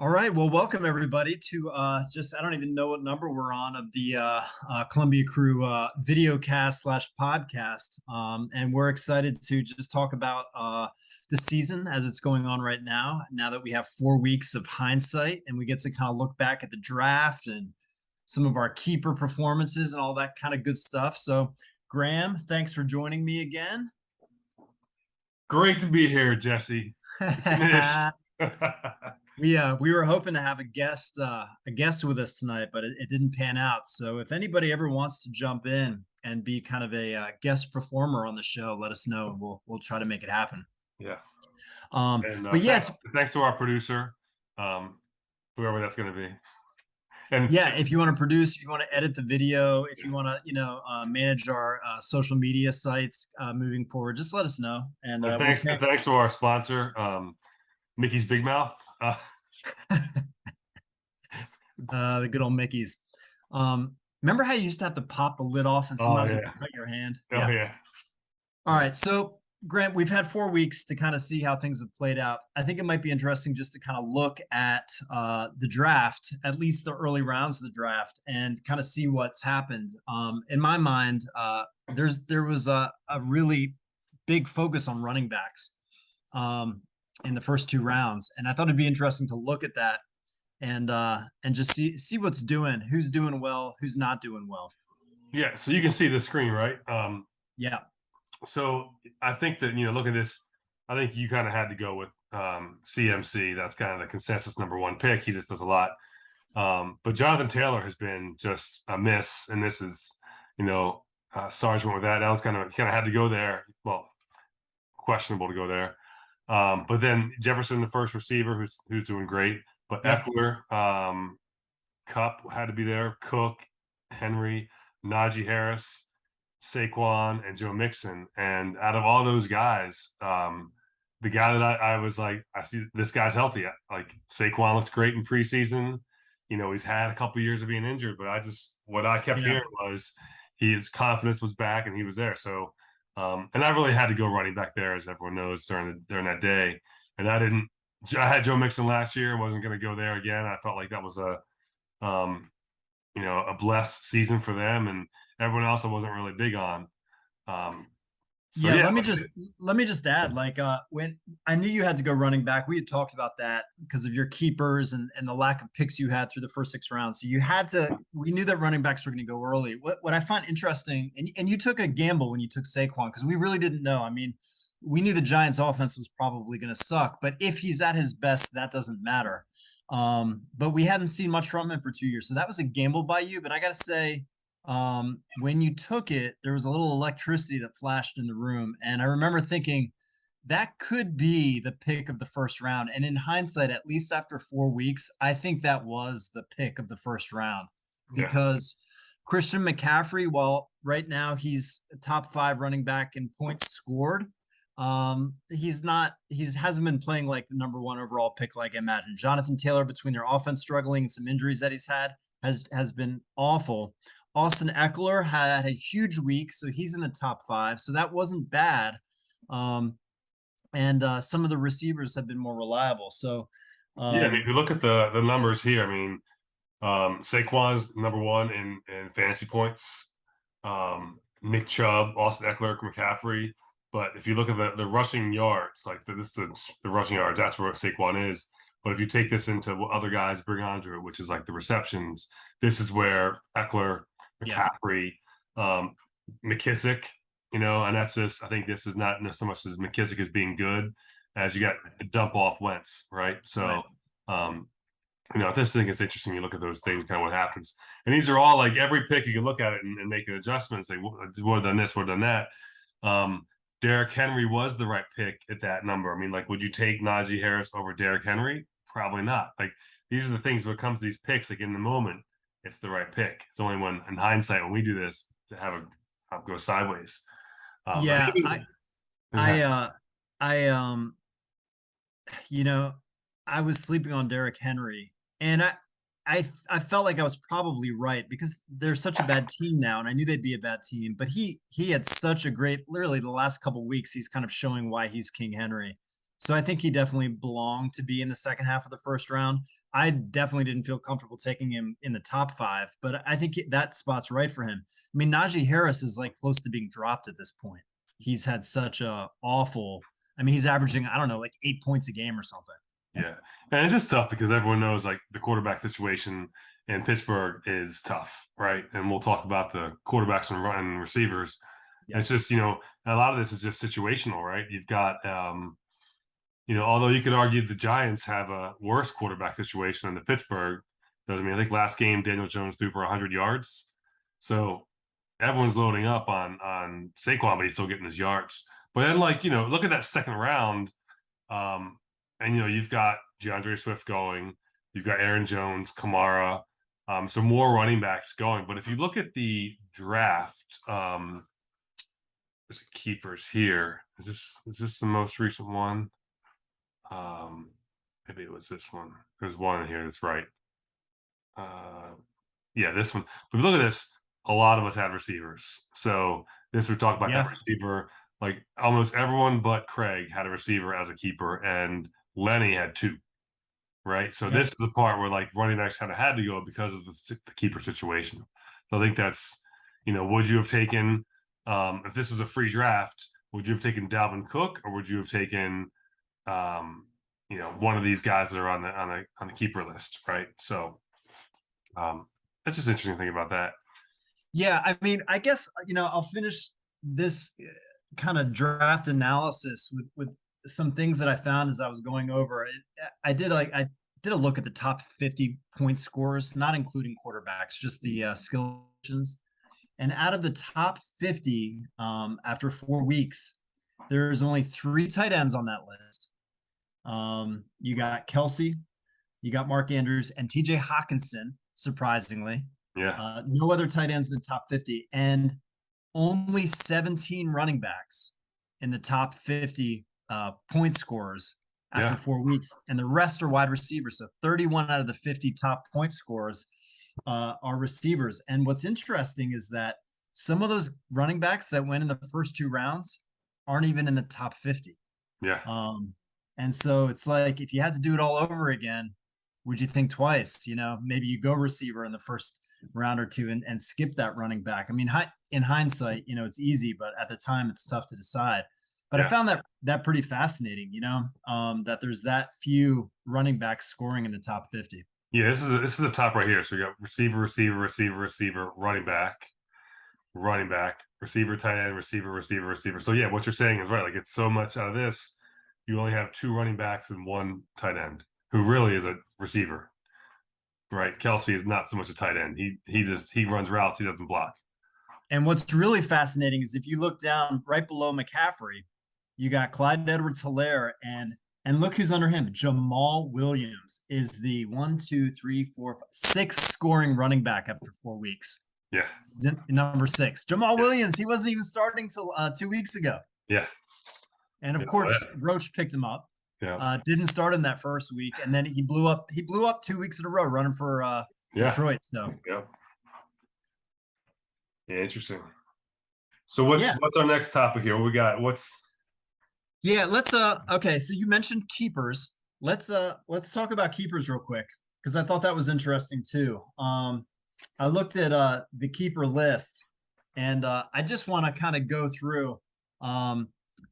All right. Well, welcome everybody to I don't even know what number we're on of the Columbia Crew video cast slash podcast. And we're excited to just talk about the season as it's going on right now that we have 4 weeks of hindsight and we get to kind of look back at the draft and some of our keeper performances and all that kind of good stuff. So, Graham, thanks for joining me again. Great to be here, Jesse. Finish. We were hoping to have a guest with us tonight, but it didn't pan out. So if anybody ever wants to jump in and be kind of a guest performer on the show, let us know. We'll try to make it happen. Yeah. And But yeah, thanks to our producer, whoever that's going to be. And yeah, if you want to produce, if you want to edit the video, if you want to, manage our social media sites moving forward, just let us know. And thanks to our sponsor, Mickey's Big Mouth. The good old Mickey's. Remember how you used to have to pop the lid off and sometimes it would cut your hand? Oh, yeah. All right. So, Grant, we've had 4 weeks to kind of see how things have played out. I think it might be interesting just to kind of look at the draft, at least the early rounds of the draft, and kind of see what's happened. In my mind, there was a really big focus on running backs in the first 2 rounds, and I thought it'd be interesting to look at that and just see what's who's doing well, who's not doing well. Yeah. So you can see the screen, right? Yeah. So I think that, look at this. I think you kind of had to go with CMC. That's kind of the consensus number one pick. He just does a lot. But Jonathan Taylor has been just a miss. And this is, Sarge went with that. That was kind of had to go there. Well, questionable to go there. But then Jefferson, the first receiver, who's doing great. But Eckler, Kupp had to be there. Cook, Henry, Najee Harris, Saquon, and Joe Mixon. And out of all those guys, the guy that I was like, I see this guy's healthy. Like Saquon looked great in preseason. He's had a couple of years of being injured, but what I kept hearing was his confidence was back and he was there. So, and I really had to go running back there, as everyone knows, during that day. And I had Joe Mixon last year, wasn't going to go there again. I felt like that was a blessed season for them, and everyone else I wasn't really big on. Let me just add, when I knew you had to go running back, we had talked about that because of your keepers and the lack of picks you had through the first 6 rounds. So we knew that running backs were going to go early. What I find interesting, and you took a gamble when you took Saquon, because we really didn't know. I mean, we knew the Giants offense was probably going to suck, but if he's at his best, that doesn't matter. But we hadn't seen much from him for 2 years. So that was a gamble by you. But I got to say, when you took it, there was a little electricity that flashed in the room. And I remember thinking that could be the pick of the first round. And in hindsight, at least after 4 weeks, I think that was the pick of the first round because Christian McCaffrey, while right now he's a top 5 running back in points scored, he hasn't been playing like the number 1 overall pick like I imagined. Jonathan Taylor, between their offense struggling and some injuries that he's had, has been awful. Austin Eckler had a huge week, so he's in the top 5. So that wasn't bad. And some of the receivers have been more reliable. So if you look at the numbers here, I mean, Saquon's number 1 in fantasy points. Nick Chubb, Austin Eckler, McCaffrey. But if you look at the rushing yards, this is the rushing yards, that's where Saquon is. But if you take this into what other guys bring onto it, which is like the receptions, this is where Eckler, McCaffrey, McKissick, and that's just, I think this is not so much as McKissick as being good as you got a dump off Wentz, right? So, this thing is interesting. You look at those things, kind of what happens. And these are all like every pick you can look at it and make an adjustment, say, would have done this, would have done that. Derrick Henry was the right pick at that number. I mean, would you take Najee Harris over Derrick Henry? Probably not. These are the things when it comes to these picks, in the moment, it's the right pick. It's only when, in hindsight, when we do this, to have it go sideways. I was sleeping on Derrick Henry, and I felt like I was probably right because they're such a bad team now, and I knew they'd be a bad team. But he had such a great, literally the last couple of weeks, he's kind of showing why he's King Henry. So I think he definitely belonged to be in the second half of the first round. I definitely didn't feel comfortable taking him in the top 5, but I think that spot's right for him. I mean, Najee Harris is like close to being dropped at this point. He's had such a awful, I mean, he's averaging, I don't know, like 8 points a game or something. Yeah, and it's just tough because everyone knows like the quarterback situation in Pittsburgh is tough, right? And we'll talk about the quarterbacks and receivers. Yeah. It's just, a lot of this is just situational, right? You've got although you could argue the Giants have a worse quarterback situation than the Pittsburgh does. I mean, I think last game Daniel Jones threw for 100 yards, so everyone's loading up on Saquon, but he's still getting his yards. But then, look at that second round, and you've got DeAndre Swift going, you've got Aaron Jones, Kamara, some more running backs going. But if you look at the draft, there's keepers here. Is this the most recent one? Maybe it was this one. There's one in here that's right. Yeah, this one. If we look at this, a lot of us have receivers. So this we talk about that receiver. Like almost everyone but Craig had a receiver as a keeper, and Lenny had 2. Right. So this is the part where like running backs kind of had to go because of the keeper situation. So I think that's, would you have taken if this was a free draft, would you have taken Dalvin Cook or would you have taken one of these guys that are on the keeper list, right? So that's just interesting thing about that. Yeah, I mean, I guess I'll finish this kind of draft analysis with some things that I found as I was going over it. I did a look at the top 50 point scorers, not including quarterbacks, just the skill positions. And out of the top 50, after 4 weeks, there's only 3 tight ends on that list. You got Kelsey, you got Mark Andrews, and TJ Hawkinson, surprisingly. Yeah. No other tight ends in the top 50, and only 17 running backs in the top 50 point scorers after 4 weeks, and the rest are wide receivers. So 31 out of the 50 top point scorers are receivers. And what's interesting is that some of those running backs that went in the first 2 rounds aren't even in the top 50. Yeah. And so it's like, if you had to do it all over again, would you think twice? Maybe you go receiver in the first round or 2 and skip that running back. I mean, in hindsight, it's easy, but at the time it's tough to decide. But I found that pretty fascinating, that there's that few running backs scoring in the top 50. Yeah, this is a top right here. So you got receiver, running back, receiver, tight end, receiver. So yeah, what you're saying is right. Like it's so much out of this. You only have 2 running backs and 1 tight end, who really is a receiver, right? Kelsey is not so much a tight end. He runs routes. He doesn't block. And what's really fascinating is if you look down right below McCaffrey, you got Clyde Edwards-Helaire, and look who's under him. Jamal Williams is the 6th scoring running back after 4 weeks. Yeah. Number 6. Jamal Williams, he wasn't even starting till 2 weeks ago. Yeah. And of course, Roach picked him up. Yeah. Didn't start in that first week, and then he blew up 2 weeks in a row running for Detroit. So yeah, interesting. So what's our next topic here? What we got? Let's okay, so you mentioned keepers. Let's talk about keepers real quick, because I thought that was interesting too. I looked at the keeper list, and I just want to kind of go through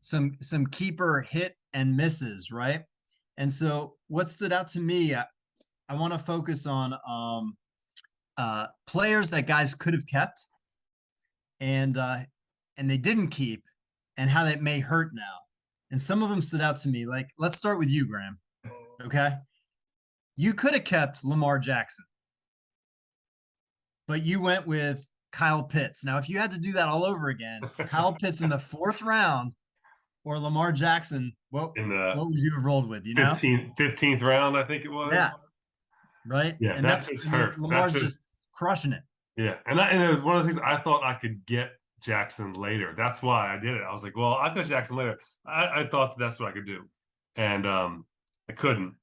some keeper hit and misses, right? And so what stood out to me, I want to focus on players that guys could have kept and they didn't keep, and how that may hurt now. And some of them stood out to me. Like, let's start with you, Graham. Okay. You could have kept Lamar Jackson, but you went with Kyle Pitts. Now, if you had to do that all over again, Kyle Pitts in the 4th round or Lamar Jackson, what would you have rolled with? 15th round, I think it was. Yeah. Right. Yeah. And that's hurts. Lamar's just crushing it. Yeah. And it was one of the things I thought I could get Jackson later. That's why I did it. I was like, well, I've got Jackson later. I thought that's what I could do. And I couldn't.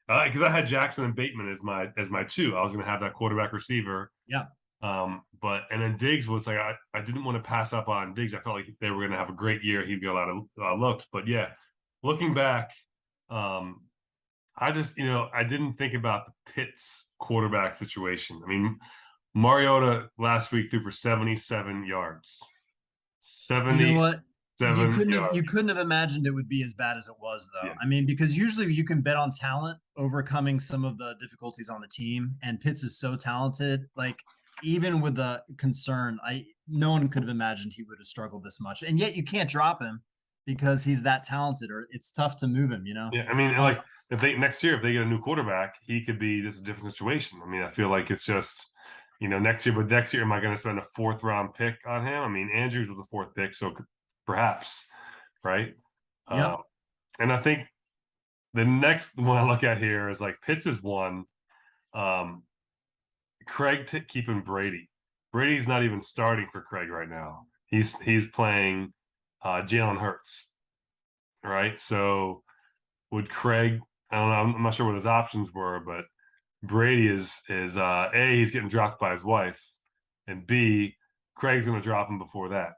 Because I had Jackson and Bateman as my 2. I was going to have that quarterback receiver. Yeah. And then Diggs was like, I didn't want to pass up on Diggs. I felt like they were going to have a great year. He'd get a lot of looks. But yeah, looking back, I just, I didn't think about the Pitts quarterback situation. I mean, Mariota last week threw for 77 yards. You know 77 what? You yards. couldn't have imagined it would be as bad as it was, though. Yeah. I mean, because usually you can bet on talent overcoming some of the difficulties on the team, and Pitts is so talented. Like, even with the concern, no one could have imagined he would have struggled this much. And yet you can't drop him because he's that talented, or it's tough to move him, Yeah. I mean, Uh, like if they next year, if they get a new quarterback, he could be just a different situation. I mean, I feel like it's just, next year, but next year, am I going to spend a 4th-round pick on him? I mean, Andrews was the 4th pick, so perhaps, right? yep. And I think the next one I look at here is like Pitts is one. Craig keeping Brady. Brady's not even starting for Craig right now. He's playing Jalen Hurts, right? So would Craig? I don't know. I'm not sure what his options were, but Brady is A, he's getting dropped by his wife, and B, Craig's going to drop him before that.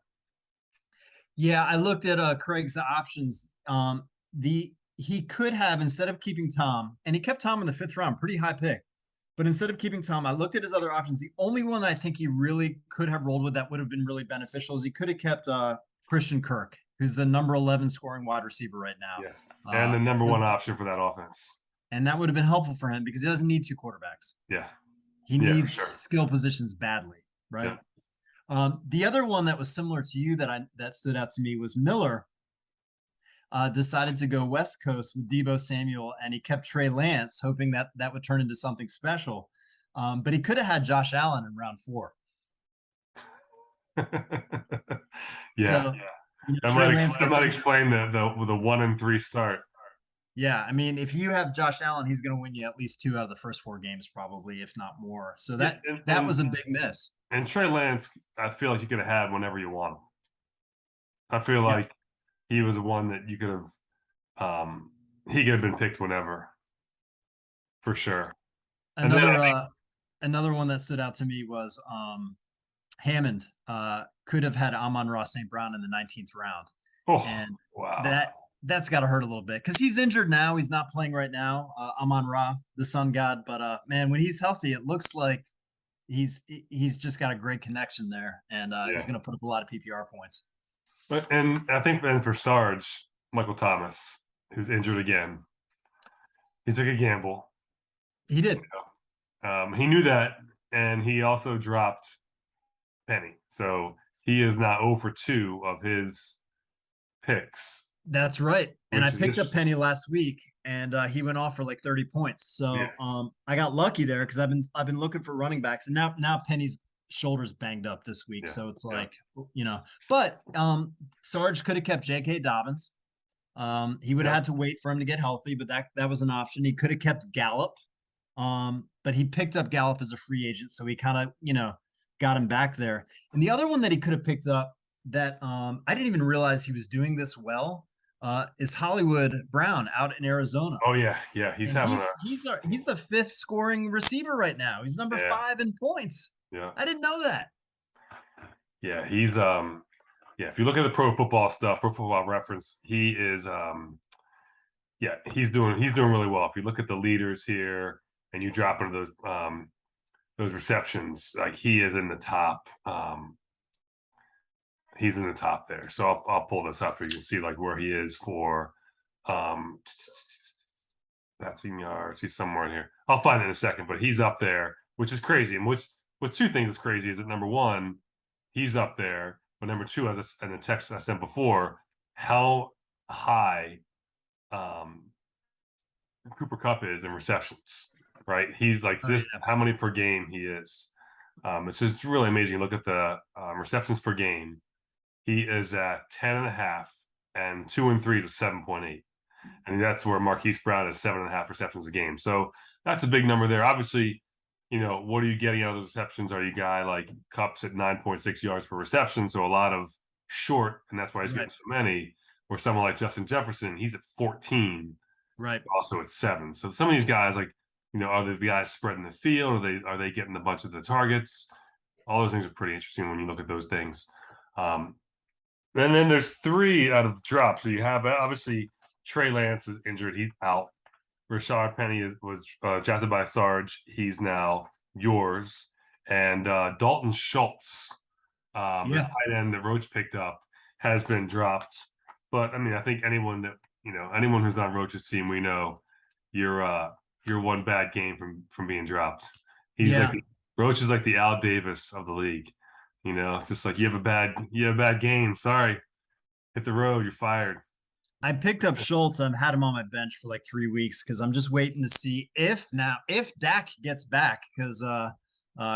Yeah, I looked at Craig's options. He could have, instead of keeping Tom, and he kept Tom in the 5th round, pretty high pick. But instead of keeping Tom, I looked at his other options. The only one I think he really could have rolled with that would have been really beneficial is he could have kept Christian Kirk, who's the number 11 scoring wide receiver right now. Yeah, and the number 1 option for that offense. And that would have been helpful for him because he doesn't need 2 quarterbacks. Yeah, he needs sure. skill positions badly, right? Yeah. The other one that was similar to you that stood out to me was Miller. Decided to go West Coast with Deebo Samuel, and he kept Trey Lance, hoping that would turn into something special. But he could have had Josh Allen in round 4. Yeah, so, that might explain the 1-3 start. Yeah, I mean, if you have Josh Allen, he's going to win you at least 2 out of the first 4 games, probably, if not more. So that was a big miss. And Trey Lance, I feel like you could have had whenever you want him. I feel like he was the one that you could have. He could have been picked whenever, for sure. Another one that stood out to me was Hammond. Could have had Amon-Ra St. Brown in the 19th round. Oh, and wow. That's got to hurt a little bit because he's injured now. He's not playing right now. Amon-Ra, the sun god. But man, when he's healthy, it looks like he's just got a great connection there, and he's going to put up a lot of PPR points. And I think then for Sarge, Michael Thomas, who's injured again, he took a gamble. He did. He knew that, and he also dropped Penny. So he is now 0 for 2 of his picks. That's right. And I picked up Penny last week, and he went off for like 30 points. So I got lucky there because I've been looking for running backs, and now Penny's shoulder's banged up this week. So it's like, but Sarge could have kept J.K. Dobbins. He would have had to wait for him to get healthy, but that was an option. He could have kept Gallup. But he picked up Gallup as a free agent, so he kind of, got him back there. And the other one that he could have picked up that I didn't even realize he was doing this well is Hollywood Brown out in Arizona. Oh yeah, he's the 5th scoring receiver right now. He's number 5 in points. Yeah, I didn't know that. Yeah, he's if you look at the Pro Football stuff, Pro Football Reference, he is he's doing really well. If you look at the leaders here and you drop into those receptions, like he is in the top. He's in the top there. So I'll pull this up so you can see like where he is for passing yards. He's somewhere in here. I'll find it in a second, but he's up there, which is crazy. And what's 2 things that's crazy is that number 1, he's up there, but number 2, and the text I sent before, how high Cooper Kupp is in receptions, right? He's like this, how many per game he is. It's just really amazing. Look at the receptions per game. He is at 10.5, and 2 and 3 is 7.8. And that's where Marquise Brown is 7.5 receptions a game. So that's a big number there. Obviously, what are you getting out of those receptions? Are you a guy like Kupp's at 9.6 yards per reception? So a lot of short, and that's why he's getting so many. Or someone like Justin Jefferson, he's at 14. Right. Also at 7. So some of these guys, like, are the guys spreading the field? Are they getting a bunch of the targets? All those things are pretty interesting when you look at those things. And then there's 3 out of drop. So you have obviously Trey Lance is injured. He's out. Rashard Penny was drafted by Sarge. He's now yours. And Dalton Schultz, the Yeah. tight end that Roach picked up, has been dropped. But I mean, I think anyone who's on Roach's team, we know you're one bad game from being dropped. He's Yeah. like Roach is like the Al Davis of the league. It's just like you have a bad game. Sorry, hit the road. You're fired. I picked up Schultz. I've had him on my bench for like 3 weeks because I'm just waiting to see if Dak gets back, because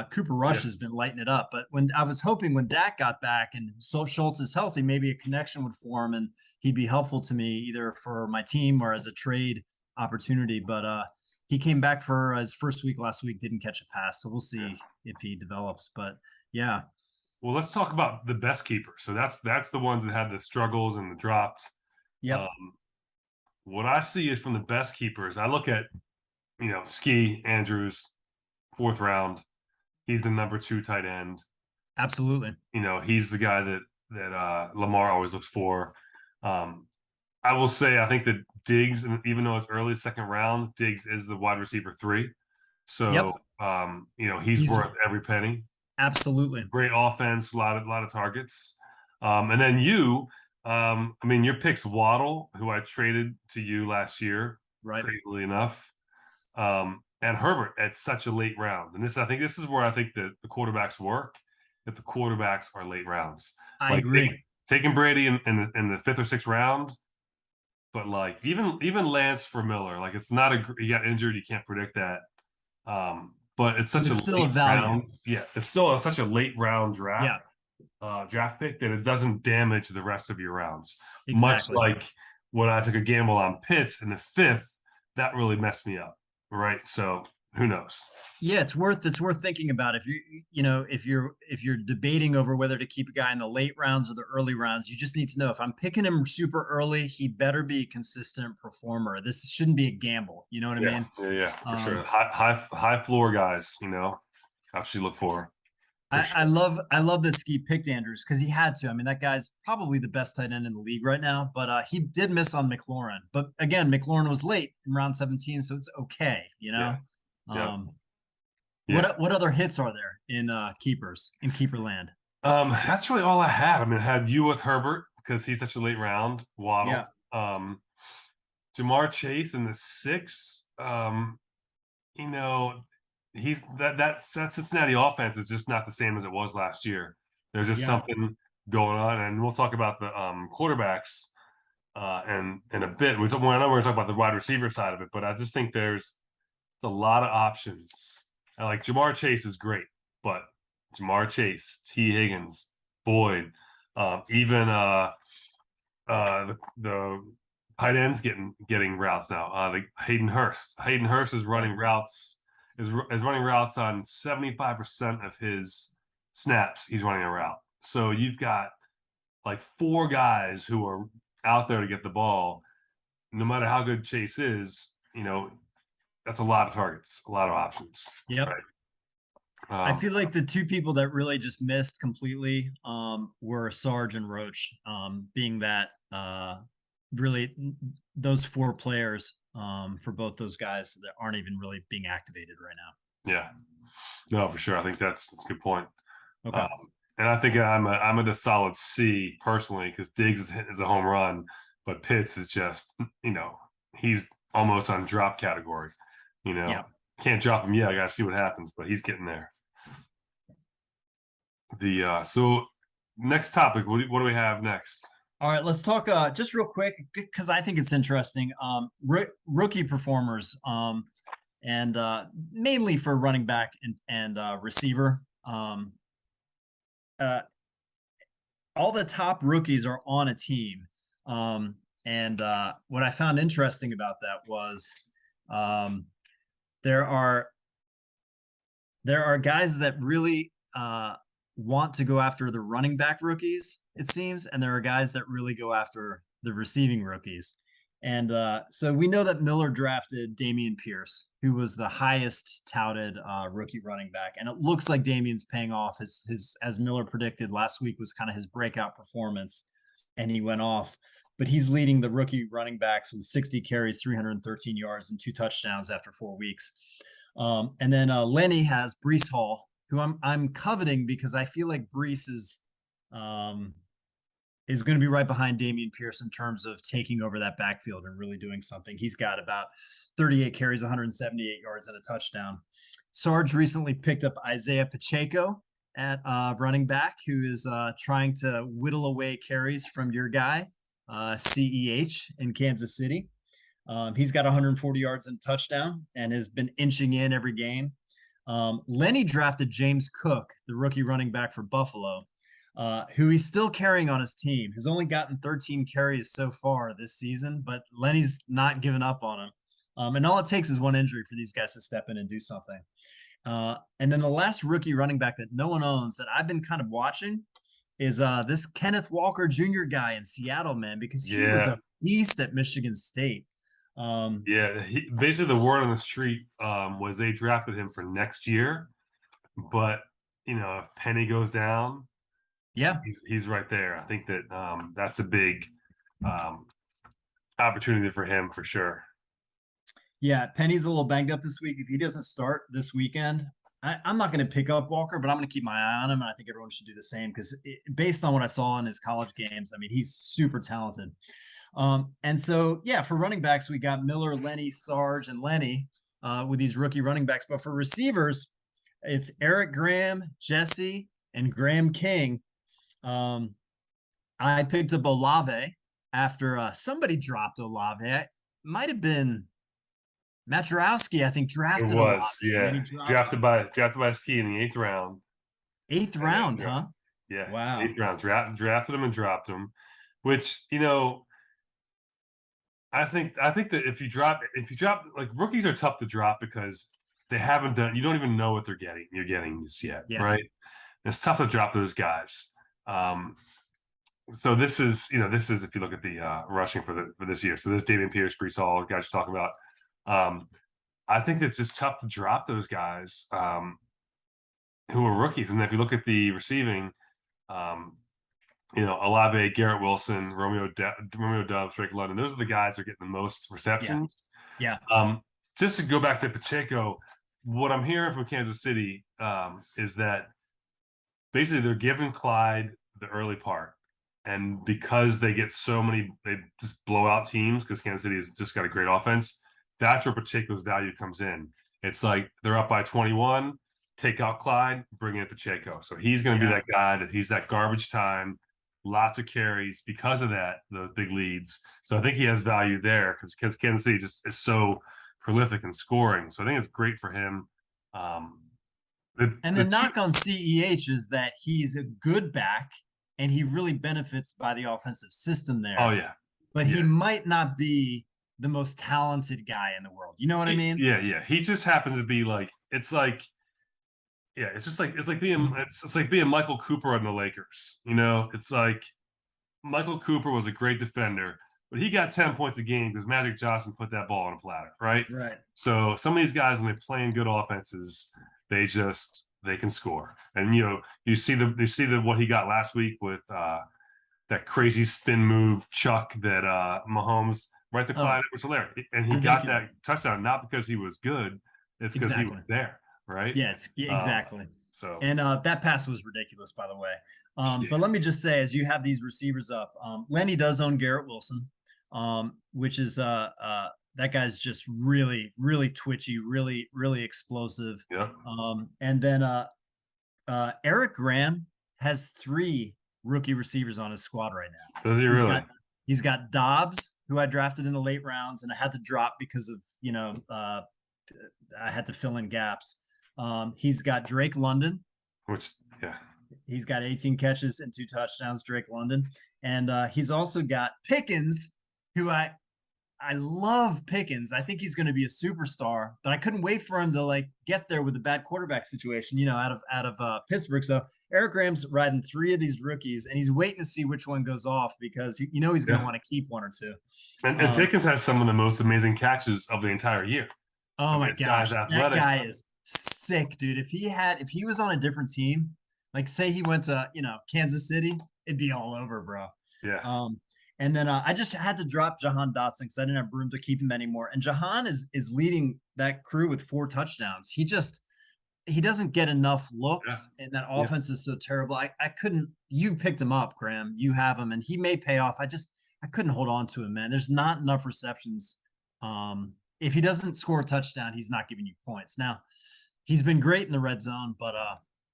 Cooper Rush Yeah. has been lighting it up. But when I was hoping when Dak got back and so Schultz is healthy, maybe a connection would form and he'd be helpful to me either for my team or as a trade opportunity. But he came back for his first week last week, didn't catch a pass. So we'll see if he develops. But yeah. Well, let's talk about the best keeper. So that's the ones that had the struggles and the drops. Yep. What I see is from the best keepers, I look at, Ski Andrews, 4th round. He's the number 2 tight end. Absolutely. He's the guy that Lamar always looks for. I will say, I think that Diggs, and even though it's early 2nd round, Diggs is the wide receiver 3. So, Yep. he's worth every penny. Absolutely. Great offense, a lot of targets. And then your pick's Waddle, who I traded to you last year, Right. crazily enough. And Herbert at such a late round. And I think this is where I think the quarterbacks work, if the quarterbacks are late rounds. I agree. Taking Brady in the 5th or 6th round, but like even Lance for Miller, like it's not he got injured, you can't predict that. But it's such a still late a value. round. Yeah, it's still such a late round draft. Yeah. Draft pick that it doesn't damage the rest of your rounds. Exactly. Much like when I took a gamble on Pitts in the 5th, that really messed me up. Right. So who knows? Yeah, it's worth thinking about. If you're debating over whether to keep a guy in the late rounds or the early rounds, you just need to know if I'm picking him super early, he better be a consistent performer. This shouldn't be a gamble. You know what I mean? Yeah, for sure. High floor guys, actually look for. I love that Ski picked Andrews because he had to. I mean, that guy's probably the best tight end in the league right now, but he did miss on McLaurin. But again, McLaurin was late in round 17, so it's okay, Yeah. What other hits are there in keepers in keeper land? That's really all I had. I mean, I had you with Herbert because he's such a late round. Waddle. Yeah. Jamar Chase in the 6th. He's that Cincinnati offense is just not the same as it was last year. There's just something going on, and we'll talk about the quarterbacks and in a bit. I know we're going to talk about the wide receiver side of it, but I just think there's a lot of options. And like Jamar Chase is great, but Jamar Chase, T. Higgins, Boyd, even the tight ends getting routes now. Like Hayden Hurst. Hayden Hurst is running routes. Is running routes on 75% of his snaps. He's running a route. So you've got like 4 guys who are out there to get the ball. No matter how good Chase is, that's a lot of targets, a lot of options. Yep. Right? I feel like the 2 people that really just missed completely were Sarge and Roach, being that really those 4 players for both those guys that aren't even really being activated right now. Yeah, no, for sure. I think that's a good point. Okay. And I think I'm at a solid C personally because Diggs is a home run, but Pitts is just he's almost on drop category. Can't drop him yet. I got to see what happens, but he's getting there. So next topic, what do we have next? All right, let's talk just real quick because I think it's interesting. Rookie performers, and mainly for running back and receiver. All the top rookies are on a team, and what I found interesting about that was there are guys that really want to go after the running back rookies, it seems, and there are guys that really go after the receiving rookies. And so we know that Miller drafted Dameon Pierce, who was the highest touted rookie running back, and it looks like Dameon's paying off. His as Miller predicted last week was kind of his breakout performance, and he went off. but he's leading the rookie running backs with 60 carries, 313 yards, and 2 touchdowns after 4 weeks. And then Lenny has Brees Hall, who I'm coveting because I feel like Brees is going to be right behind Dameon Pierce in terms of taking over that backfield and really doing something. He's got about 38 carries, 178 yards, and a touchdown. Sarge recently picked up Isaiah Pacheco at running back, who is trying to whittle away carries from your guy, CEH in Kansas City. He's got 140 yards and a touchdown and has been inching in every game. Lenny drafted James Cook, the rookie running back for Buffalo, who he's still carrying on his team. Has only gotten 13 carries so far this season, but Lenny's not giving up on him. And all it takes is one injury for these guys to step in and do something. And then the last rookie running back that no one owns that I've been kind of watching is this Kenneth Walker Jr. guy in Seattle, man, because he was a beast at Michigan State. Basically the word on the street was they drafted him for next year, but if Penny goes down, he's right there. I think that that's a big opportunity for him for sure. Yeah, Penny's a little banged up this week. If he doesn't start this weekend, I'm not going to pick up Walker, but I'm going to keep my eye on him, and I think everyone should do the same because based on what I saw in his college games, I mean, he's super talented. And so, for running backs, we got Miller, Lenny, Sarge, and Lenny with these rookie running backs. But for receivers, it's Eric Graham, Jesse, and Graham King. I picked up Olave after somebody dropped Olave. It might have been Matt Jarowski, I think, drafted. It was, drafted by Ski in the 8th round. 8th round, huh? Yeah. Wow. 8th round. Drafted him and dropped him, which I think that if you drop like rookies are tough to drop because they haven't done. You don't even know what you're getting this yet, right? It's tough to drop those guys. So this is if you look at the rushing for this year. So this Dameon Pierce, Brees Hall, guys you're talking about. I think it's just tough to drop those guys who are rookies. And if you look at the receiving, Olave, Garrett Wilson, Romeo Doubs, Drake London, those are the guys who are getting the most receptions. Yeah. Just to go back to Pacheco, what I'm hearing from Kansas City is that basically they're giving Clyde the early part. And because they get they just blow out teams because Kansas City has just got a great offense. That's where Pacheco's value comes in. It's like they're up by 21, take out Clyde, bring in Pacheco. So he's going to be that guy he's that garbage time, lots of carries because of that, those big leads. So I think he has value there because Kansas City just is so prolific in scoring. So I think it's great for him. The knock on CEH is that he's a good back and he really benefits by the offensive system there. Oh, yeah. But he might not be the most talented guy in the world. You know what I mean? Yeah. He just happens to be it's like being Michael Cooper on the Lakers. It's like Michael Cooper was a great defender, but he got 10 points a game because Magic Johnson put that ball on a platter, right? Right. So some of these guys, when they're playing good offenses, they can score. And you see what he got last week with that crazy spin move chuck that Mahomes right to Clyde Edwards-Helaire, and he got that touchdown not because he was good, it's because he was there, right? Yes, exactly. So that pass was ridiculous, by the way. But let me just say, as you have these receivers up, Lenny does own Garrett Wilson, which is that guy's just really, really twitchy, really, really explosive. Yeah. And then Eric Graham has 3 rookie receivers on his squad right now. Does he really? He's got Dobbs, who I drafted in the late rounds, and I had to drop because of I had to fill in gaps. He's got Drake London, he's got 18 catches and 2 touchdowns. Drake London, and he's also got Pickens, who I love Pickens. I think he's going to be a superstar, but I couldn't wait for him to get there with the bad quarterback situation, out of Pittsburgh. So Eric Graham's riding 3 of these rookies, and he's waiting to see which one goes off because he's going to want to keep 1 or 2. And Pickens has some of the most amazing catches of the entire year. Oh my gosh, that guy is sick, dude. If he was on a different team, like say he went to Kansas City, it'd be all over, bro. Yeah. And then I just had to drop Jahan Dotson because I didn't have room to keep him anymore. And Jahan is leading that crew with 4 touchdowns. He doesn't get enough Yeah, looks, and that yeah, offense is so terrible. I couldn't. You picked him up, Graham. You have him, and he may pay off. I couldn't hold on to him, man. There's not enough receptions. If he doesn't score a touchdown, he's not giving you points. Now, he's been great in the red zone, but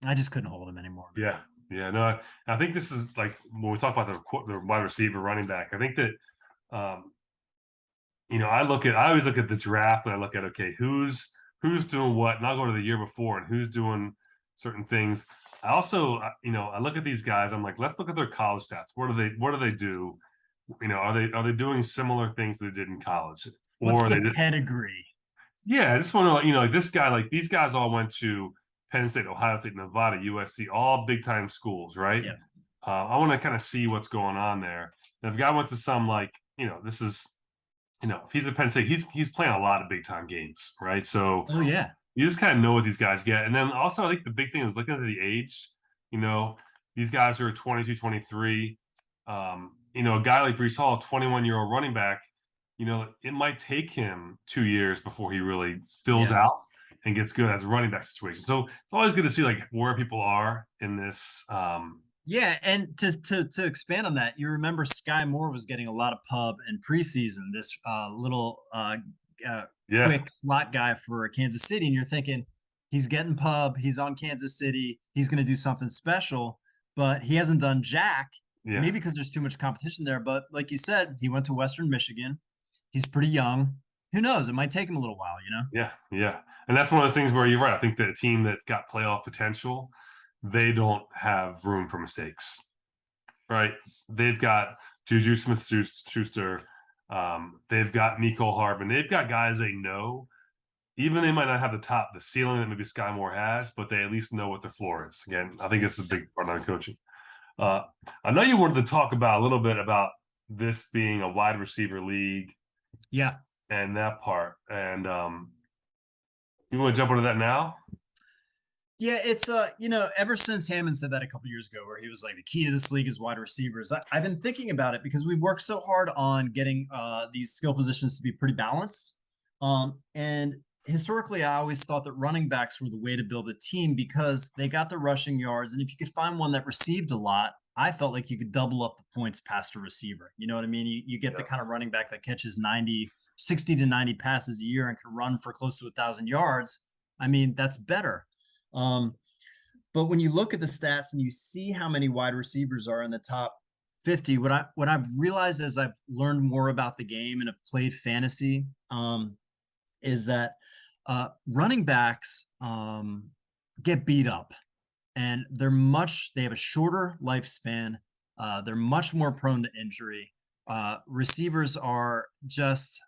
I just couldn't hold him anymore, man. yeah, yeah. No, I think this is like when we talk about the wide receiver, running back. I think that um, I always look at the draft and I look at, okay, who's doing what, and I'll go to the year before and who's doing certain things. I also, I look at these guys. I'm like, let's look at their college stats. What do they do? Are they doing similar things they did in college, What's or are the they just, pedigree? yeah? I just want to, like this guy, like these guys all went to Penn State, Ohio State, Nevada, USC, all big time schools, right? Yeah. I want to kind of see what's going on there. And if a guy went to some like, this is if he's at Penn State, he's playing a lot of big time games, right? So Oh yeah. you just kind of know what these guys get. And then also, I think the big thing is looking at the age. You know, these guys are 22, 23. A guy like Brees Hall, 21-year-old running back, it might take him 2 years before he really fills Yeah. out and gets good as a running back situation. So it's always good to see like where people are in this. Yeah, and to expand on that, you remember Sky Moore was getting a lot of pub in preseason. This little uh, Yeah, quick slot guy for Kansas City, and you're thinking he's getting pub, he's on Kansas City, he's going to do something special, but he hasn't done jack. yeah. Maybe because there's too much competition there. But like you said, he went to Western Michigan. He's pretty young. Who knows? It might take him a little while, you know? Yeah, yeah. And that's one of those things where you're right. I think that a team that's got playoff potential, they don't have room for mistakes, right? They've got Juju Smith Schuster. They've got Nico Harbin. They've got guys they know. Even they might not have the ceiling that maybe Sky Moore has, but they at least know what their floor is. Again, I think it's a big part of coaching. I know you wanted to talk about a little bit about this being a wide receiver league Yeah. and that part. And you want to jump into that now? Yeah, it's ever since Hammond said that a couple years ago, where he was like, the key to this league is wide receivers. I've been thinking about it because we worked so hard on getting these skill positions to be pretty balanced. And historically, I always thought that running backs were the way to build a team because they got the rushing yards, and if you could find one that received a lot, I felt like you could double up the points past a receiver. You know what I mean? You get the kind of running back that catches 60 to 90 passes a year and can run for close to 1,000 yards. I mean, that's better. Um, but when you look at the stats and you see how many wide receivers are in the top 50, what I've realized as I've learned more about the game and have played fantasy, is that running backs get beat up, and they have a shorter lifespan. They're much more prone to injury. Receivers are just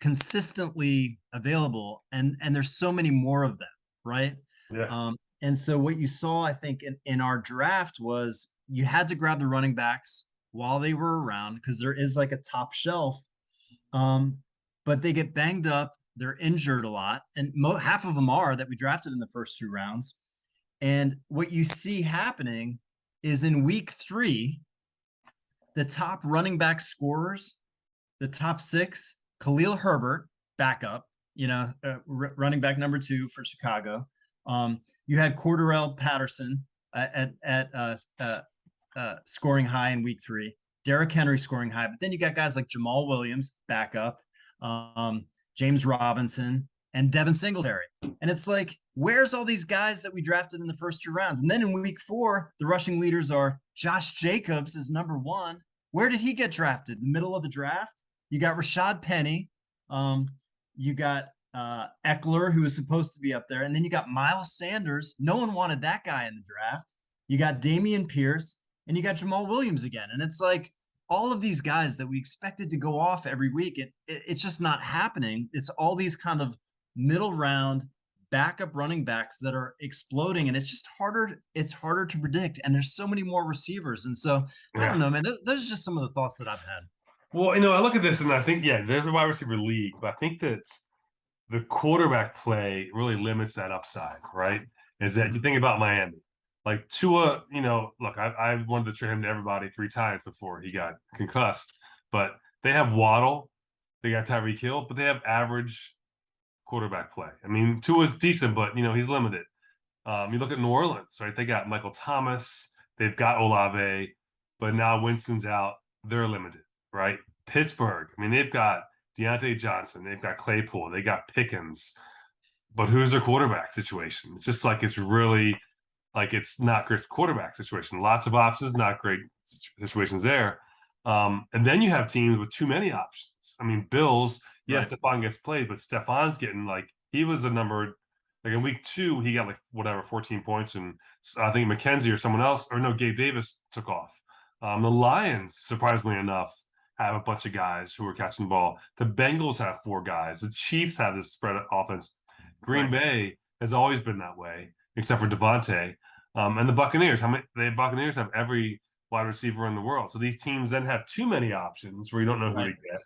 consistently available, and there's so many more of them, right? Yeah. And so what you saw, I think, in our draft was you had to grab the running backs while they were around because there is like a top shelf. But they get banged up, they're injured a lot, and half of them are that we drafted in the first 2 rounds. And what you see happening is in week 3, the top running back scorers, the top 6, Khalil Herbert, backup, running back number 2 for Chicago. You had Cordarrelle Patterson scoring high in week 3. Derrick Henry scoring high, but then you got guys like Jamal Williams, backup, James Robinson, and Devin Singletary. And it's like, where's all these guys that we drafted in the first 2 rounds? And then in week 4, the rushing leaders are Josh Jacobs is number 1. Where did he get drafted? The middle of the draft. You got Rashad Penny. You got Eckler, who was supposed to be up there. And then you got Miles Sanders. No one wanted that guy in the draft. You got Dameon Pierce, and you got Jamal Williams again. And it's like all of these guys that we expected to go off every week, it's just not happening. It's all these kind of middle round backup running backs that are exploding, and it's just harder. It's harder to predict, and there's so many more receivers. And so I don't know, man. Those are just some of the thoughts that I've had. Well, I look at this and I think, yeah, there's a wide receiver league, but I think that the quarterback play really limits that upside, right? Is that you think about Miami. Like Tua, look, I wanted to trade him to everybody 3 times before he got concussed, but they have Waddle, they got Tyreek Hill, but they have average quarterback play. I mean, Tua's decent, but he's limited. You look at New Orleans, right? They got Michael Thomas, they've got Olave, but now Winston's out. They're limited, right? Pittsburgh, I mean, they've got Deontay Johnson, they've got Claypool, they got Pickens, but who's their quarterback situation? It's just like it's really like it's not great quarterback situation. Lots of options, not great situations there. And then you have teams with too many options. I mean, Bills, yes, Right. Stephon gets played, but Stephon's getting like he was a number like in week 2, he got like whatever 14 points, and I think McKenzie or someone else, or no, Gabe Davis took off. The Lions, surprisingly enough, have a bunch of guys who are catching the ball. The Bengals have 4 guys. The Chiefs have this spread offense. Green Right. Bay has always been that way, except for Devontae. And the Buccaneers, the Buccaneers have every wide receiver in the world. So these teams then have too many options where you don't know who to Right. get.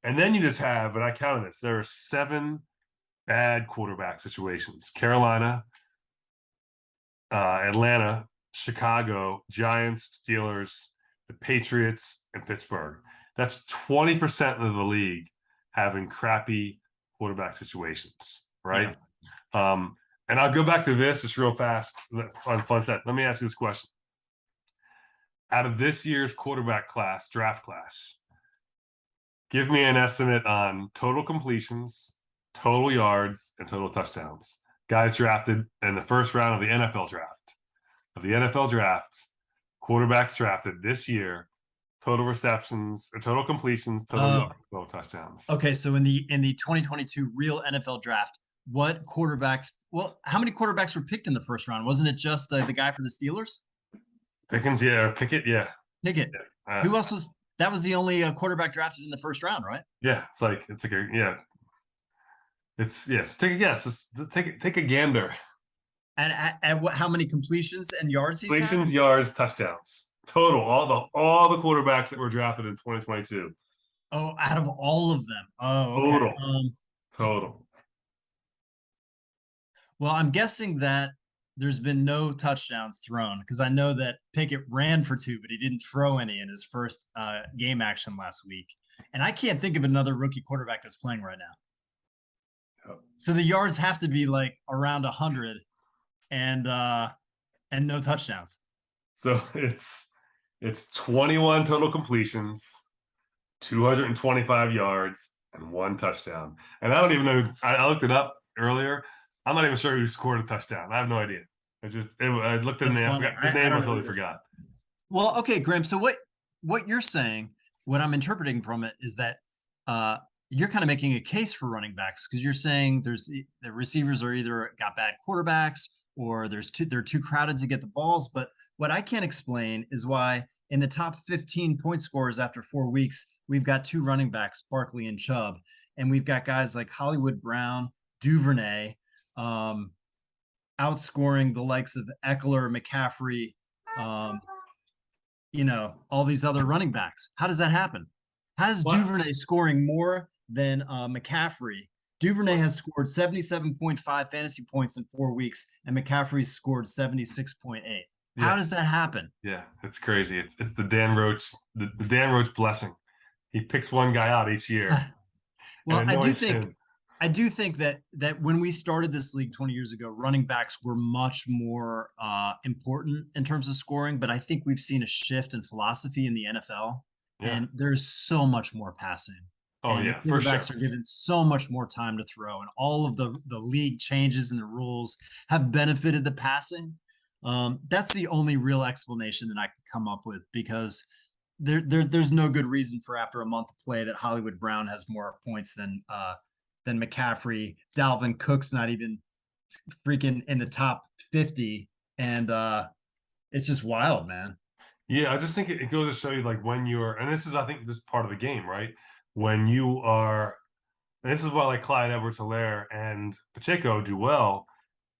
And then you just have, and I counted this, there are 7 bad quarterback situations. Carolina, Atlanta, Chicago, Giants, Steelers, the Patriots, and Pittsburgh. That's 20% of the league having crappy quarterback situations, right? And I'll go back to this just real fast. Fun set. Let me ask you this question. Out of this year's quarterback class, draft class, give me an estimate on total completions, total yards, and total touchdowns. Guys drafted in the first round of the NFL draft. Quarterbacks drafted this year, total receptions, total completions, total yards, total touchdowns. Okay, so in the 2022 real NFL draft, what quarterbacks? Well, how many quarterbacks were picked in the first round? Wasn't it just the guy for the Steelers? Pickens, yeah, or Pickett, yeah. Pickett. Yeah. Who else was? That was the only quarterback drafted in the first round, right? Yeah, it's like yeah. It's yes. Take a guess. Let's take a gander. And at what? How many completions and yards he's had? Completions, yards, touchdowns total. All the quarterbacks that were drafted in 2022. Oh, out of all of them. Oh, okay. Total. Well, I'm guessing that there's been no touchdowns thrown because I know that Pickett ran for 2, but he didn't throw any in his first game action last week. And I can't think of another rookie quarterback that's playing right now. Yep. So the yards have to be like around 100 and no touchdowns. So it's 21 total completions, 225 yards, and 1 touchdown. And I don't even know. I looked it up earlier. I'm not even sure who scored a touchdown. I have no idea. I looked at the name. The name I totally forgot. Well, okay, Graham. So what you're saying, what I'm interpreting from it is that you're kind of making a case for running backs because you're saying the receivers are either got bad quarterbacks or they're too crowded to get the balls. But what I can't explain is why in the top 15 point scorers after 4 weeks, we've got 2 running backs, Barkley and Chubb, and we've got guys like Hollywood Brown, Duvernay, outscoring the likes of Eckler, McCaffrey, all these other running backs. How does that happen? How is Duvernay scoring more than McCaffrey? Duvernay has scored 77.5 fantasy points in 4 weeks, and McCaffrey scored 76.8. How does that happen? Yeah, it's crazy. It's the Dan Roach, the Dan Roach blessing. He picks one guy out each year. Well, I do think that when we started this league 20 years ago, running backs were much more important in terms of scoring. But I think we've seen a shift in philosophy in the NFL, and there's so much more passing. Oh, and yeah, the quarterbacks are given so much more time to throw, and all of the league changes and the rules have benefited the passing. That's the only real explanation that I could come up with because there's no good reason for after a month of play that Hollywood Brown has more points than McCaffrey. Dalvin Cook's not even freaking in the top 50, and it's just wild, man. Yeah, I just think it goes to show you like when you're, and I think this is part of the game, right? When you are, and this is why like Clyde Edwards-Helaire and Pacheco do well.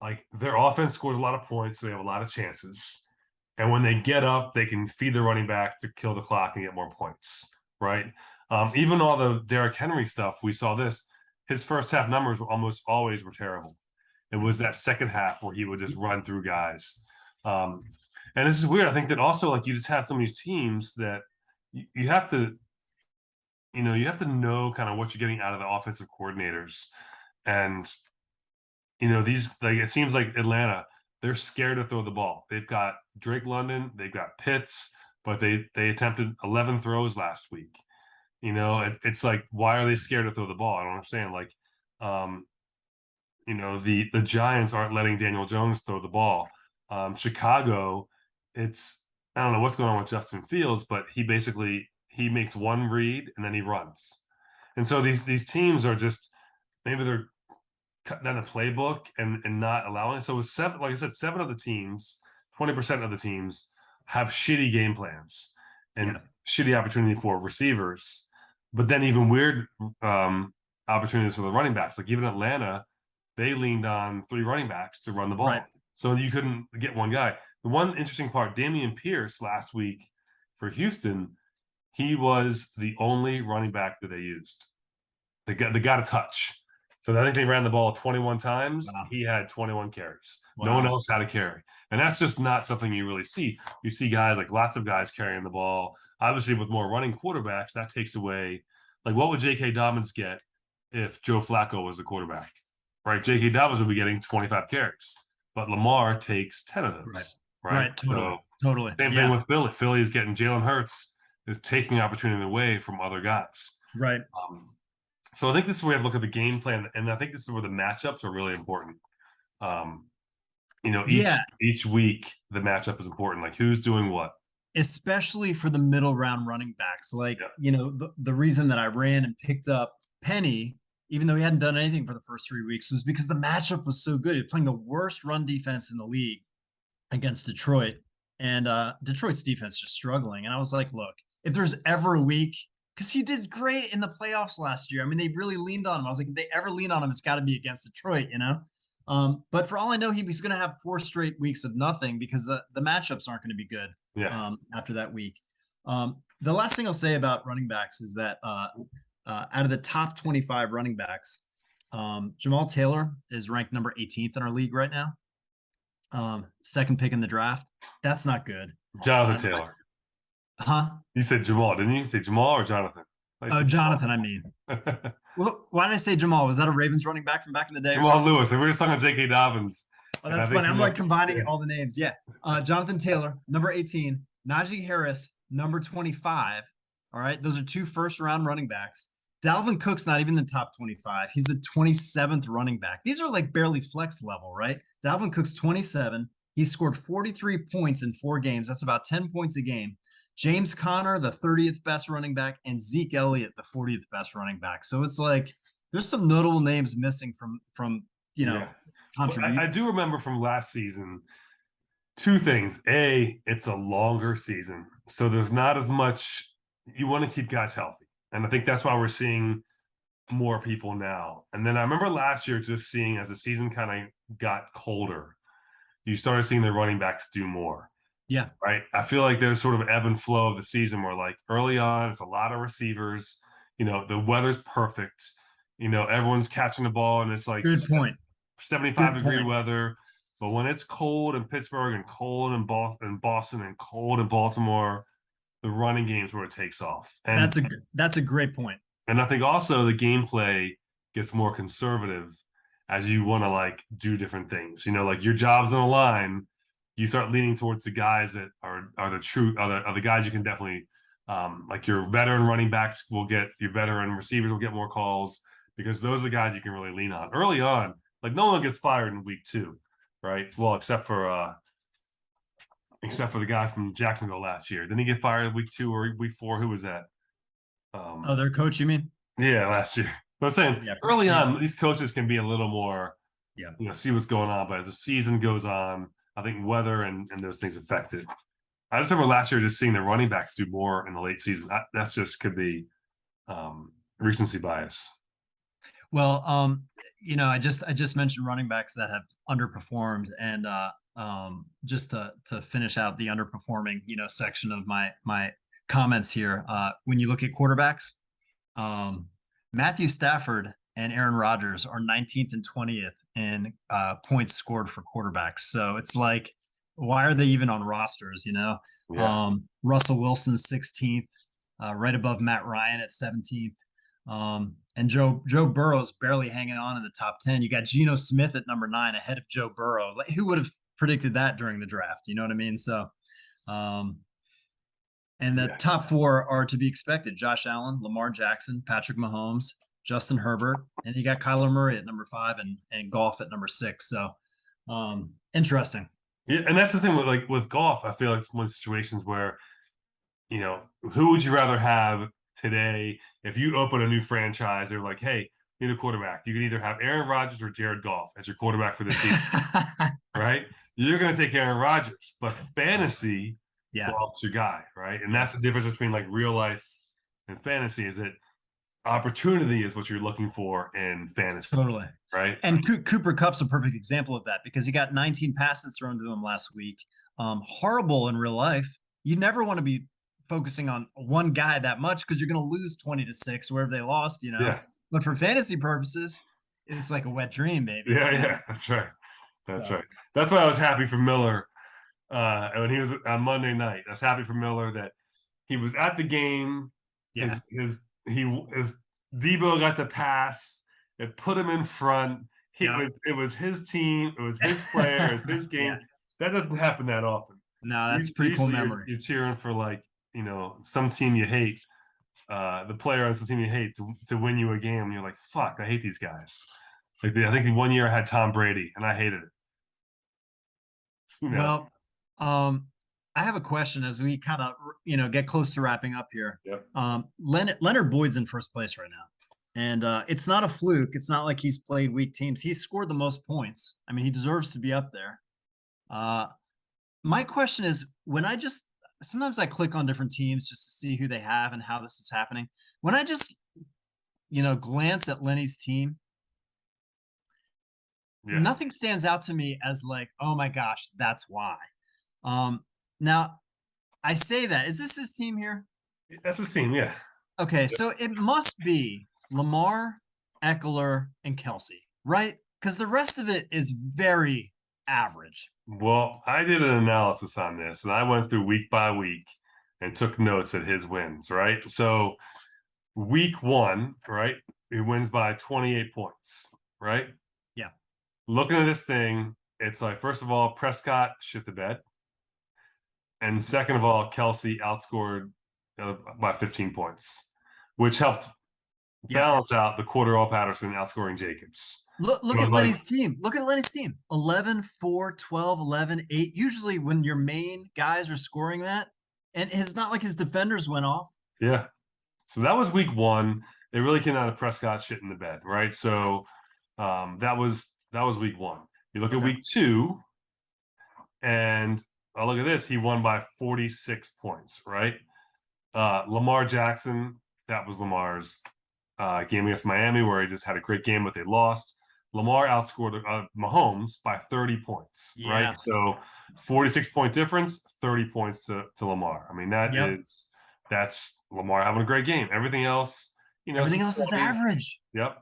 Like their offense scores a lot of points, so they have a lot of chances. And when they get up, they can feed the running back to kill the clock and get more points, right? Even all the Derrick Henry stuff, we saw this. His first half numbers almost always were terrible. It was that second half where he would just run through guys. Um, and this is weird. I think that also like you just have some of these teams that you have to, you have to know kind of what you're getting out of the offensive coordinators. And these like it seems like Atlanta, they're scared to throw the ball. They've got Drake London, they've got Pitts, but they attempted 11 throws last week. It's like, why are they scared to throw the ball? I don't understand. Like, um, the Giants aren't letting Daniel Jones throw the ball. Chicago, it's I don't know what's going on with Justin Fields, but he makes one read and then he runs. And so these teams are just maybe they're cutting down the playbook and not allowing it. So with seven, like I said, 7 of the teams, 20% of the teams have shitty game plans and shitty opportunity for receivers, but then even weird opportunities for the running backs. Like even Atlanta, they leaned on 3 running backs to run the ball. Right. So you couldn't get one guy. The one interesting part, Dameon Pierce last week for Houston, he was the only running back that they used. They got a touch. So I think they ran the ball 21 times. Wow. He had 21 carries. Wow. No one else had a carry. And that's just not something you really see. You see guys like lots of guys carrying the ball. Obviously, with more running quarterbacks, that takes away. Like, what would J.K. Dobbins get if Joe Flacco was the quarterback? Right? J.K. Dobbins would be getting 25 carries, but Lamar takes 10 of those. Right. Totally. So, Totally. same thing with Philly. Philly is getting Jalen Hurts is taking opportunity away from other guys. Right. So I think this is where we have to look at the game plan, and I think this is where the matchups are really important. Each week the matchup is important. Like who's doing what, especially for the middle round running backs. Like the reason that I ran and picked up Penny, even though he hadn't done anything for the first 3 weeks, was because the matchup was so good. He was playing the worst run defense in the league against Detroit, and Detroit's defense just struggling. And I was like, look, if there's ever a week, because he did great in the playoffs last year. I mean, they really leaned on him. I was like, if they ever lean on him, it's got to be against Detroit, But for all I know, he's going to have 4 straight weeks of nothing because the matchups aren't going to be good after that week. The last thing I'll say about running backs is that out of the top 25 running backs, Jamal Taylor is ranked number 18th in our league right now. Second pick in the draft. That's not good. Jonathan Taylor. Huh? You said Jamal, didn't you? Say Jamal or Jonathan? Oh, Jonathan, I mean. Well, why did I say Jamal? Was that a Ravens running back from back in the day? Jamal Lewis. And we were just talking about J.K. Dobbins. Oh, that's funny. I'm like combining all the names. Yeah. Jonathan Taylor, number 18. Najee Harris, number 25. All right. Those are 2 first-round running backs. Dalvin Cook's not even the top 25. He's the 27th running back. These are like barely flex level, right? Dalvin Cook's 27. He scored 43 points in 4 games. That's about 10 points a game. James Conner, the 30th best running back, and Zeke Elliott, the 40th best running back. So it's like there's some notable names missing from contribution. I do remember from last season 2 things. A, it's a longer season, so there's not as much. You want to keep guys healthy, and I think that's why we're seeing more people now. And then I remember last year just seeing as the season kind of got colder, you started seeing the running backs do more. Yeah. Right. I feel like there's sort of ebb and flow of the season where like early on, it's a lot of receivers, the weather's perfect, everyone's catching the ball and it's like good point. 75-degree weather. But when it's cold in Pittsburgh and cold in Boston and cold in Baltimore, the running game's where it takes off. And that's a great point. And I think also the gameplay gets more conservative as you want to like do different things, like your job's on the line. You start leaning towards the guys that are the guys you can definitely like your veteran running backs will get, your veteran receivers will get more calls because those are the guys you can really lean on early on. Like no one gets fired in week 2, right? Well, except for the guy from Jacksonville last year. Didn't he get fired in week 2 or week 4? Who was that? Their coach, you mean? Yeah, last year. But I'm saying early on, these coaches can be a little more, see what's going on. But as the season goes on, I think weather and those things affect it. I just remember last year just seeing the running backs do more in the late season. That's just could be recency bias. Well, I just mentioned running backs that have underperformed, and just to finish out the underperforming, section of my comments here. When you look at quarterbacks, Matthew Stafford and Aaron Rodgers are 19th and 20th in points scored for quarterbacks. So it's like, why are they even on rosters? Yeah. Russell Wilson 16th, right above Matt Ryan at 17th. And Joe Burrow's barely hanging on in the top 10. You got Geno Smith at number 9 ahead of Joe Burrow. Like, who would have predicted that during the draft? You know what I mean? So, and the Yeah. top 4 are to be expected: Josh Allen, Lamar Jackson, Patrick Mahomes, Justin Herbert, and you got Kyler Murray at number 5 and Goff at number 6. So, interesting. Yeah, and that's the thing with Goff. I feel like it's one of the situations where, who would you rather have today if you open a new franchise? They're like, hey, need a quarterback. You can either have Aaron Rodgers or Jared Goff as your quarterback for the season, right? You're going to take Aaron Rodgers, but fantasy, Yeah, Goff's your guy, right? And that's the difference between like real life and fantasy, is that opportunity is what you're looking for in fantasy, totally. right? And Cooper Kupp's a perfect example of that, because he got 19 passes thrown to him last week. Horrible in real life. You never want to be focusing on one guy that much, because you're going to lose 20-6 wherever they lost, Yeah. But for fantasy purposes, it's like a wet dream, baby. Yeah, that's right. That's So. right. That's why I was happy for Miller when he was on Monday night. I was happy for Miller that he was at the game. Yeah. His Debo got the pass. It put him in front. It was his team. It was his player. It's his game. Yeah. That doesn't happen that often. No, that's a pretty cool memory. You're cheering for, like, some team you hate, the player on some team you hate to win you a game. And you're like, fuck, I hate these guys. Like, I think 1 year I had Tom Brady and I hated it. Well, I have a question as we kind of, get close to wrapping up here. Yep. Leonard Boyd's in first place right now. And it's not a fluke. It's not like he's played weak teams. He's scored the most points. I mean, he deserves to be up there. My question is, sometimes I click on different teams just to see who they have and how this is happening. When I just, glance at Lenny's team, nothing stands out to me as like, oh my gosh, that's why. Now, I say that. Is this his team here? That's his team, yeah. Okay, so it must be Lamar, Eckler, and Kelsey, right? Because the rest of it is very average. Well, I did an analysis on this, and I went through week by week and took notes at his wins, right? So week 1, right, he wins by 28 points, right? Yeah. Looking at this thing, it's like, first of all, Prescott shit the bed. And second of all, Kelsey outscored by 15 points, which helped balance out the Cordero Patterson outscoring Jacobs. Look at Lenny's team. Look at Lenny's team. 11, 4, 12, 11, 8. Usually when your main guys are scoring that, and it's not like his defenders went off. Yeah. So that was week 1. They really came out of Prescott shit in the bed, right? So that was week 1. You look at week 2, and look at this. He won by 46 points, right? Lamar Jackson, that was Lamar's game against Miami, where he just had a great game, but they lost. Lamar outscored Mahomes by 30 points, right? So 46-point difference, 30 points to Lamar. I mean, that's Lamar having a great game. Everything else, everything else is average. Yep.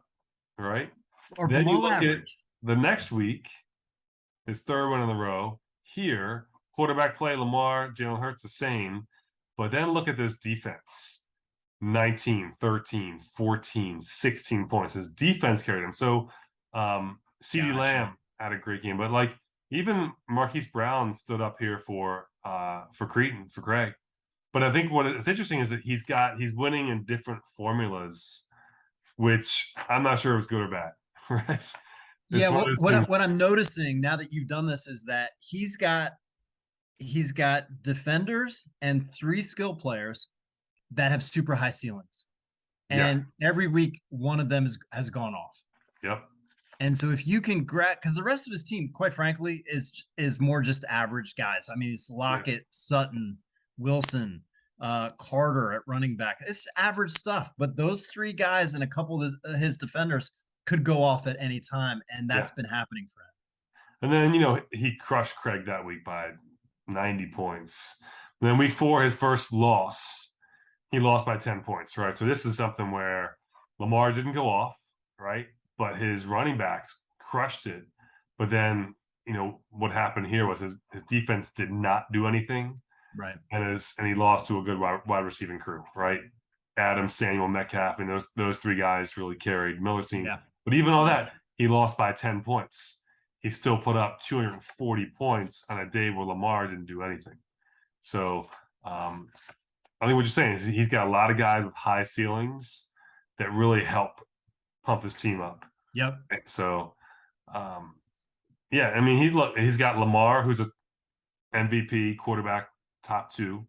Right. Or then below average. The next week, his third win in a row. Here, quarterback play, Lamar, Jalen Hurts the same. But then look at this defense. 19, 13, 14, 16 points. His defense carried him. So CeeDee Lamb had a great game. But like, even Marquise Brown stood up here for Creighton, for Greg. But I think what is interesting is that he's winning in different formulas, which I'm not sure if it's good or bad, right? What I'm noticing now that you've done this is that he's got defenders and 3 skill players that have super high ceilings, and every week one of them has gone off. Yep. And so if you can grab, because the rest of his team, quite frankly, is more just average guys. I mean, it's Lockett, Sutton, Wilson, Carter at running back. It's average stuff. But those 3 guys and a couple of his defenders could go off at any time, and that's been happening for him. And then, he crushed Craig that week by 90 points. And then week 4, his first loss, he lost by 10 points, right? So this is something where Lamar didn't go off, right? But his running backs crushed it. But then what happened here was his defense did not do anything, Right. and he lost to a good wide receiving crew, right? Adam, Samuel, Metcalf, and those three guys really carried Miller's team. Yeah. But even all that, he lost by 10 points. He still put up 240 points on a day where Lamar didn't do anything. So I think what you're saying is he's got a lot of guys with high ceilings that really help pump his team up. Yep. So yeah, I mean he's got Lamar, who's a MVP quarterback, top 2.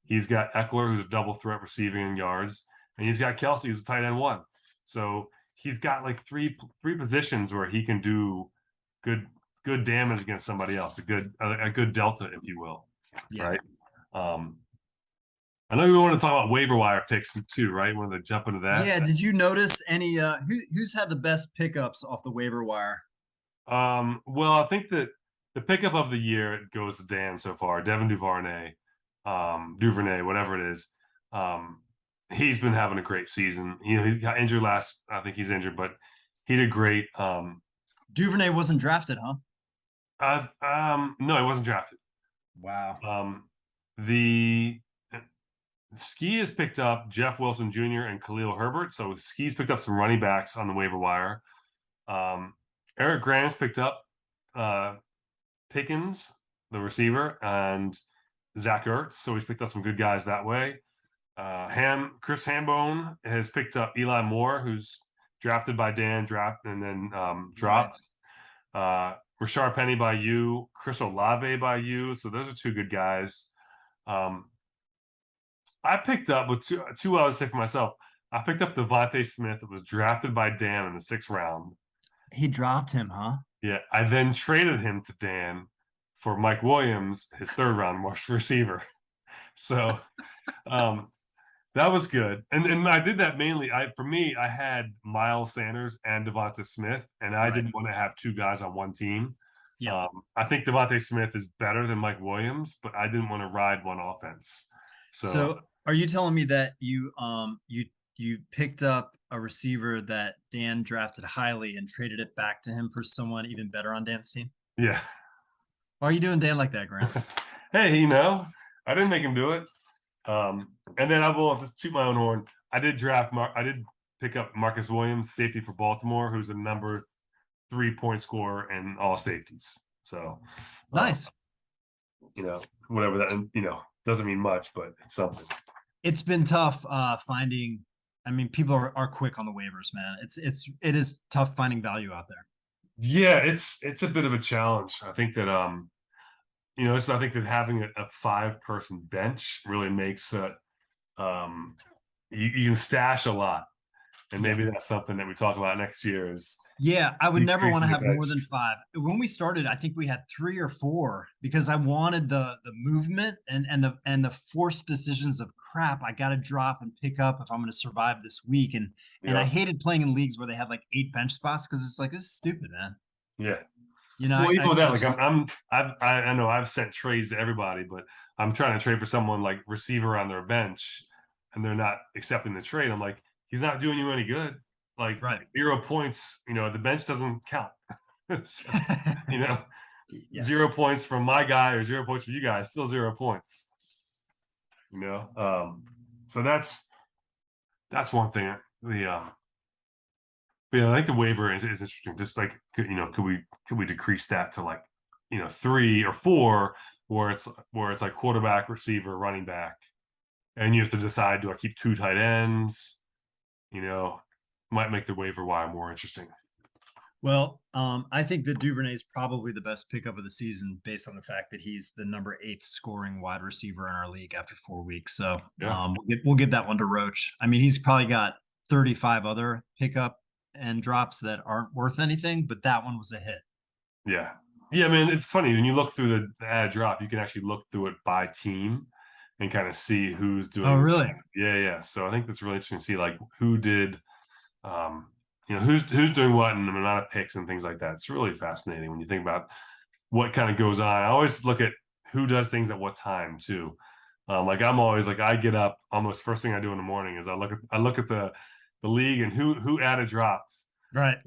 He's got Eckler, who's a double threat receiving in yards, and he's got Kelsey, who's a tight end 1. So he's got like three positions where he can do good damage against somebody else, a good delta, if you will. Yeah. Right. I know we want to talk about waiver wire picks too, right? We want to jump into that. Yeah. Did you notice any who's had the best pickups off the waiver wire? Well, I think that the pickup of the year it goes to Dan so far, Devin Duvernay, whatever it is. He's been having a great season. He got injured last. I think he's injured, but he did great. Duvernay wasn't drafted, huh? No, he wasn't drafted. Wow. The Ski has picked up Jeff Wilson Jr. and Khalil Herbert. So Ski's picked up some running backs on the waiver wire. Eric Graham's picked up Pickens, the receiver, and Zach Ertz. So he's picked up some good guys that way. Chris Hambone has picked up Eli Moore, who's drafted by Dan, and then dropped. Rashard Penny by you, Chris Olave by you. So those are 2 good guys. I picked up with two I would say for myself. I picked up Devontae Smith that was drafted by Dan in the 6th round. He dropped him, huh? Yeah. I then traded him to Dan for Mike Williams, his 3rd round receiver. So that was good. And I did that mainly. For me, I had Miles Sanders and Devonta Smith, and I didn't want to have 2 guys on one team. Yeah. I think Devontae Smith is better than Mike Williams, but I didn't want to ride one offense. So are you telling me that you picked up a receiver that Dan drafted highly and traded it back to him for someone even better on Dan's team? Yeah. Why are you doing Dan like that, Grant? Hey, I didn't make him do it. And then I will just toot my own horn. I did pick up Marcus Williams, safety for Baltimore, who's a number 3 point scorer in all safeties. So nice. Whatever that doesn't mean much, but it's something. It's been tough finding. I mean, people are quick on the waivers, man. It is tough finding value out there. Yeah, it's a bit of a challenge. I think that I think that having a 5-person bench really makes it you can stash a lot. And maybe that's something that we talk about next year is I would never want to have more than 5. When we started, I think we had 3 or 4 because I wanted the movement and the forced decisions of crap. I got to drop and pick up if I'm going to survive this week. And I hated playing in leagues where they had like 8 bench spots because it's like, this is stupid, man. Yeah. Well, even with that, like I know I've sent trades to everybody, but I'm trying to trade for someone like receiver on their bench, and they're not accepting the trade. I'm like, he's not doing you any good. Like 0 points, the bench doesn't count. So, 0 points from my guy or 0 points from you guys, still 0 points. So that's one thing. I think the waiver is interesting. Just like could we decrease that to like 3 or 4, where it's like quarterback, receiver, running back, and you have to decide, do I keep 2 tight ends? Might make the waiver wire more interesting. Well, I think that Duvernay is probably the best pickup of the season based on the fact that he's the number 8th scoring wide receiver in our league after 4 weeks. So we'll give that one to Roach. I mean, he's probably got 35 other pickup and drops that aren't worth anything, but that one was a hit. Yeah. I mean, it's funny when you look through the ad drop, you can actually look through it by team and kind of see who's doing. Oh, really? Yeah. So I think that's really interesting to see like who did, who's doing what and the amount of picks and things like that. It's really fascinating when you think about what kind of goes on. I always look at who does things at what time too. Like I'm always like, I get up almost first thing I do in the morning is I look at the league and who added drops. Right.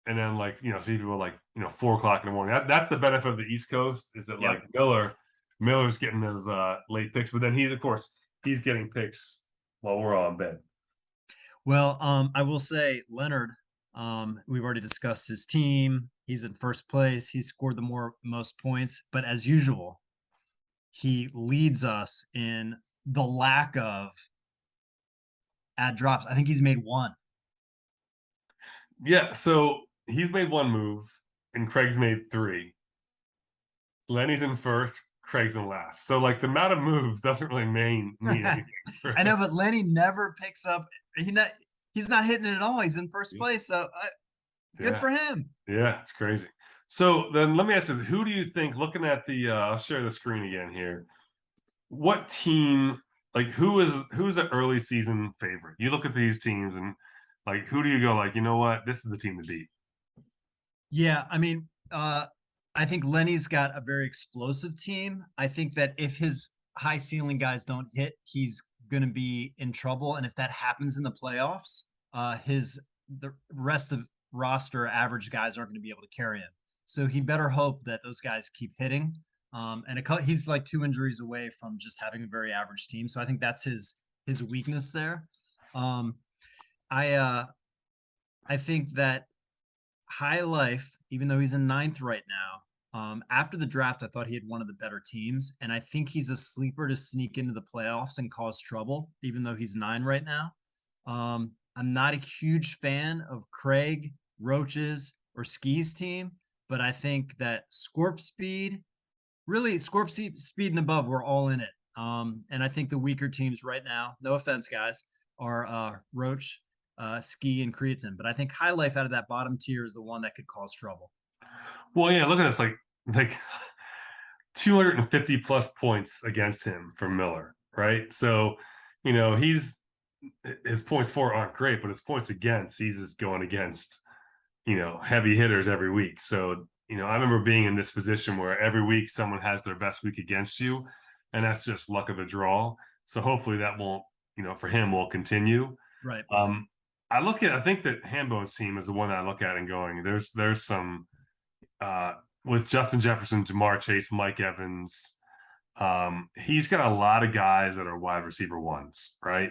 and then like see people like 4 o'clock in the morning. That's the benefit of the East Coast is that like Yep. Miller's getting those late picks, but then he's getting picks while we're all in bed. Well, I will say Leonard, we've already discussed his team. He's in first place. He scored the most points, but as usual, he leads us in the lack of ad drops. I think he's made one. Yeah, so he's made one move, and Craig's made three. Lenny's in first, Craig's in last. So like the amount of moves doesn't really mean anything. I know, but Lenny never picks up. He's not hitting it at all. He's in first place, so good Yeah, for him. yeah, it's crazy. So then let me ask you, who do you think, looking at the I'll share the screen again here. What team, like who's an early season favorite? You look at these teams and like who do you go like, you know what, this is the team to beat? Yeah, I mean, I think Lenny's got a very explosive team. I think that if his high ceiling guys don't hit, he's going to be in trouble. And if that happens in the playoffs, the rest of roster average guys aren't going to be able to carry him. So he better hope that those guys keep hitting. He's like 2 injuries away from just having a very average team. So I think that's his weakness there. Um, I think that High Life, even though he's in ninth right now, after the draft, I thought he had one of the better teams, and I think he's a sleeper to sneak into the playoffs and cause trouble, even though he's 9 right now. I'm not a huge fan of Craig, Roaches, or Ski's team, but I think that Scorp Speed, really Speed and above, we're all in it. And I think the weaker teams right now, no offense, guys, are Roach, Ski, and Creatine. But I think High Life out of that bottom tier is the one that could cause trouble. Well, yeah, look at this, like 250 plus points against him from Miller, right? So, he's his points for aren't great, but his points against, he's just going against, heavy hitters every week. So, I remember being in this position where every week someone has their best week against you, and that's just luck of the draw. So hopefully that won't, for him will continue. Right. I think that Hambone's team is the one that I look at and going, there's some with Justin Jefferson, Jamar Chase, Mike Evans. He's got a lot of guys that are wide receiver ones, right?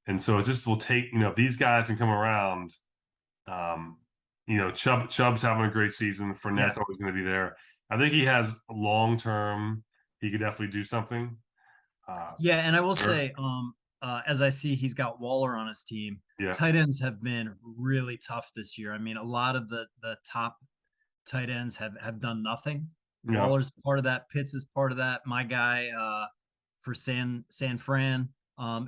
And so it just will take, if these guys can come around, Chubb's having a great season. Fournette's always going to be there. I think he has long term. He could definitely do something. Yeah, and I will say, as I see, he's got Waller on his team. Yeah. Tight ends have been really tough this year. I mean, a lot of the top tight ends have done nothing. Yeah. Waller's part of that. Pitts is part of that. My guy for San Fran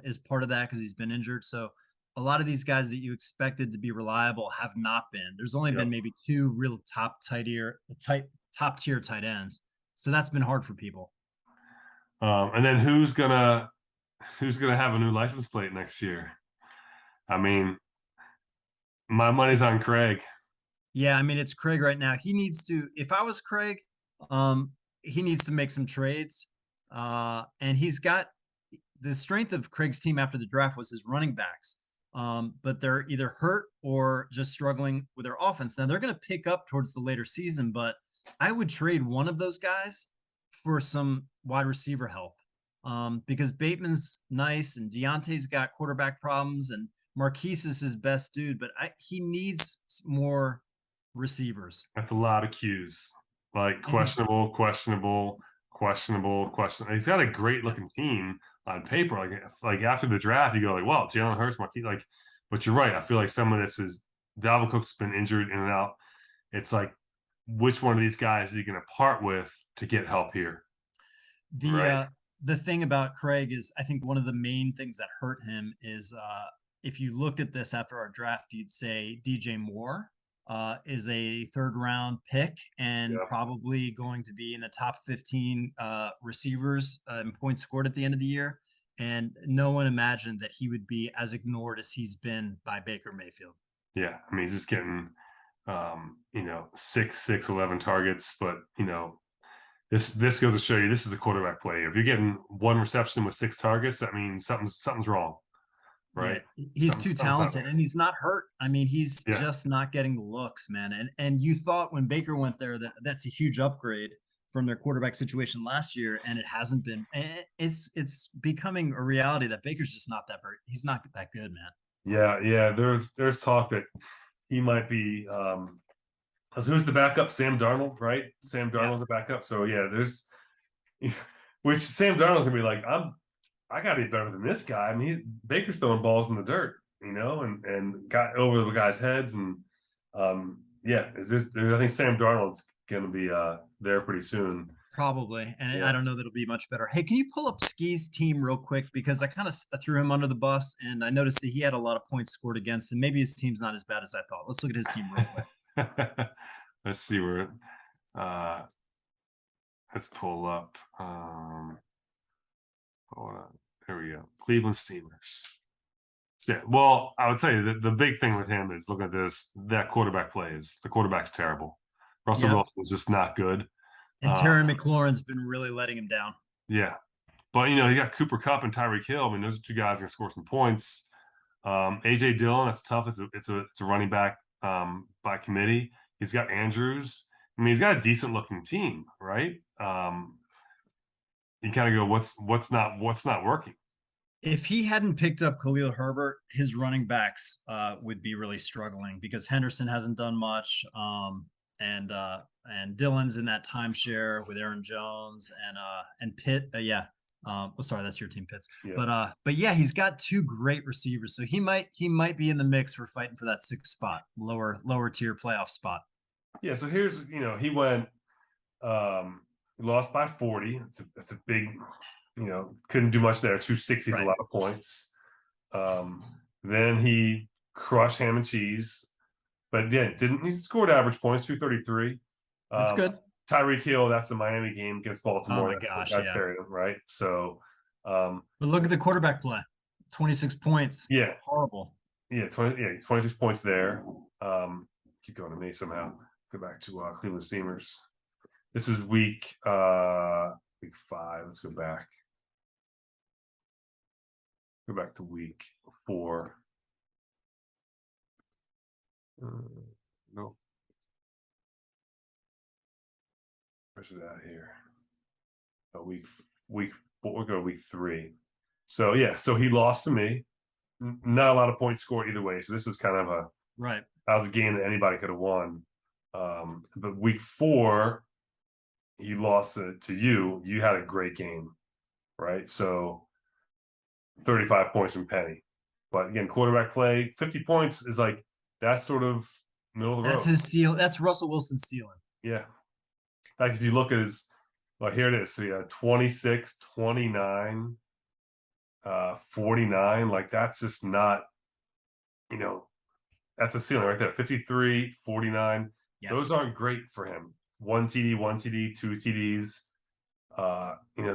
is part of that because he's been injured. So a lot of these guys that you expected to be reliable have not been. There's only been maybe 2 real top tier tight ends. So that's been hard for people. And then who's gonna have a new license plate next year? I mean, my money's on Craig. Yeah, I mean, it's Craig right now. He needs to, if I was Craig, he needs to make some trades. And he's got the strength of Craig's team after the draft was his running backs. But they're either hurt or just struggling with their offense. Now they're going to pick up towards the later season, but I would trade one of those guys for some wide receiver help. Because Bateman's nice and Deontay's got quarterback problems and Marquise is his best dude, but he needs more receivers. That's a lot of Q's. Like questionable. He's got a great looking team on paper. Like after the draft, you go like, well, Jalen Hurts, Marquise, but you're right. I feel like some of this is Dalvin Cook's been injured in and out. It's like, which one of these guys are you going to part with to get help here? The thing about Craig is I think one of the main things that hurt him is if you looked at this after our draft, you'd say DJ Moore is a 3rd round pick and probably going to be in the top 15 receivers in points scored at the end of the year. And no one imagined that he would be as ignored as he's been by Baker Mayfield. Yeah. I mean, he's just getting, 11 targets, but this goes to show you this is a quarterback play. If you're getting 1 reception with 6 targets, that means something's wrong. Yeah, right? he's too Something's not talented right. and he's not hurt. I mean, he's Yeah, just not getting the looks, man. And you thought when Baker went there that that's a huge upgrade from their quarterback situation last year, and it hasn't been. It's becoming a reality that Baker's just not that very. He's not that good, man. yeah, yeah. There's talk that he might be. 'Cause who's the backup? Sam Darnold, right? Sam Yeah, Darnold's the backup. So yeah, there's which Sam Darnold's gonna be like, I gotta be better than this guy. I mean, Baker's throwing balls in the dirt, and got over the guys' heads, and yeah, I think Sam Darnold's gonna be there pretty soon. probably. And I Yeah. don't know that it'll be much better. Hey, can you pull up Ski's team real quick because I kind of threw him under the bus, and I noticed that he had a lot of points scored against him. Maybe his team's not as bad as I thought. Let's look at his team real quick. Let's see where uh let's pull up hold on. There we go. Cleveland Steelers. So, yeah, well, I would tell you that the big thing with him is look at this. That quarterback plays. The quarterback's terrible. Russell Yep. Wilson is just not good. And Uh, Terry McLaurin's been really letting him down. yeah, but you got Cooper Cup and Tyreek Hill. I mean, those are two guys gonna score some points. AJ Dillon, that's tough. It's a running back by committee. He's got Andrews. I mean, he's got a decent looking team, right? You kind of go, what's not working? If he hadn't picked up Khalil Herbert, his running backs would be really struggling because Henderson hasn't done much. And Dylan's in that timeshare with Aaron Jones and Pitt. Yeah. Oh, sorry, that's your team, Pitts. Yeah, But yeah, he's got two great receivers, so he might be in the mix for fighting for that sixth spot, lower tier playoff spot. yeah. So here's he went he lost by 40. It's a big couldn't do much there. 260 is a Right. lot of points. Then he crushed ham and cheese, but yeah, didn't he scored average points 233. That's Um, good. Tyreek Hill, that's the Miami game against Oh Baltimore. my That's gosh, that yeah. carried him, right? So, But look at the quarterback play. 26 points. yeah, Horrible. yeah, 26 points there. Keep going to me somehow. Go back to Cleveland Steamers. This is week 5. Let's go back. Go back to week 4. No. Where's it at here? Week 4. We'll go to week 3. So yeah, so he lost to me. Not a lot of points scored either way. So this is kind of Right. that was a game that anybody could have won. But week 4, he lost to you. You had a great game, right? So 35 points from Penny. But again, quarterback play, 50 points is like that's sort of middle of the That's road. his seal. That's Russell Wilson's ceiling. Yeah. Like if you look at his, well, here it is. So yeah, 26, 29, 49. Like that's just not, that's a ceiling right there. 53, 49. Yeah. Those aren't great for him. 1 TD, 2 TDs.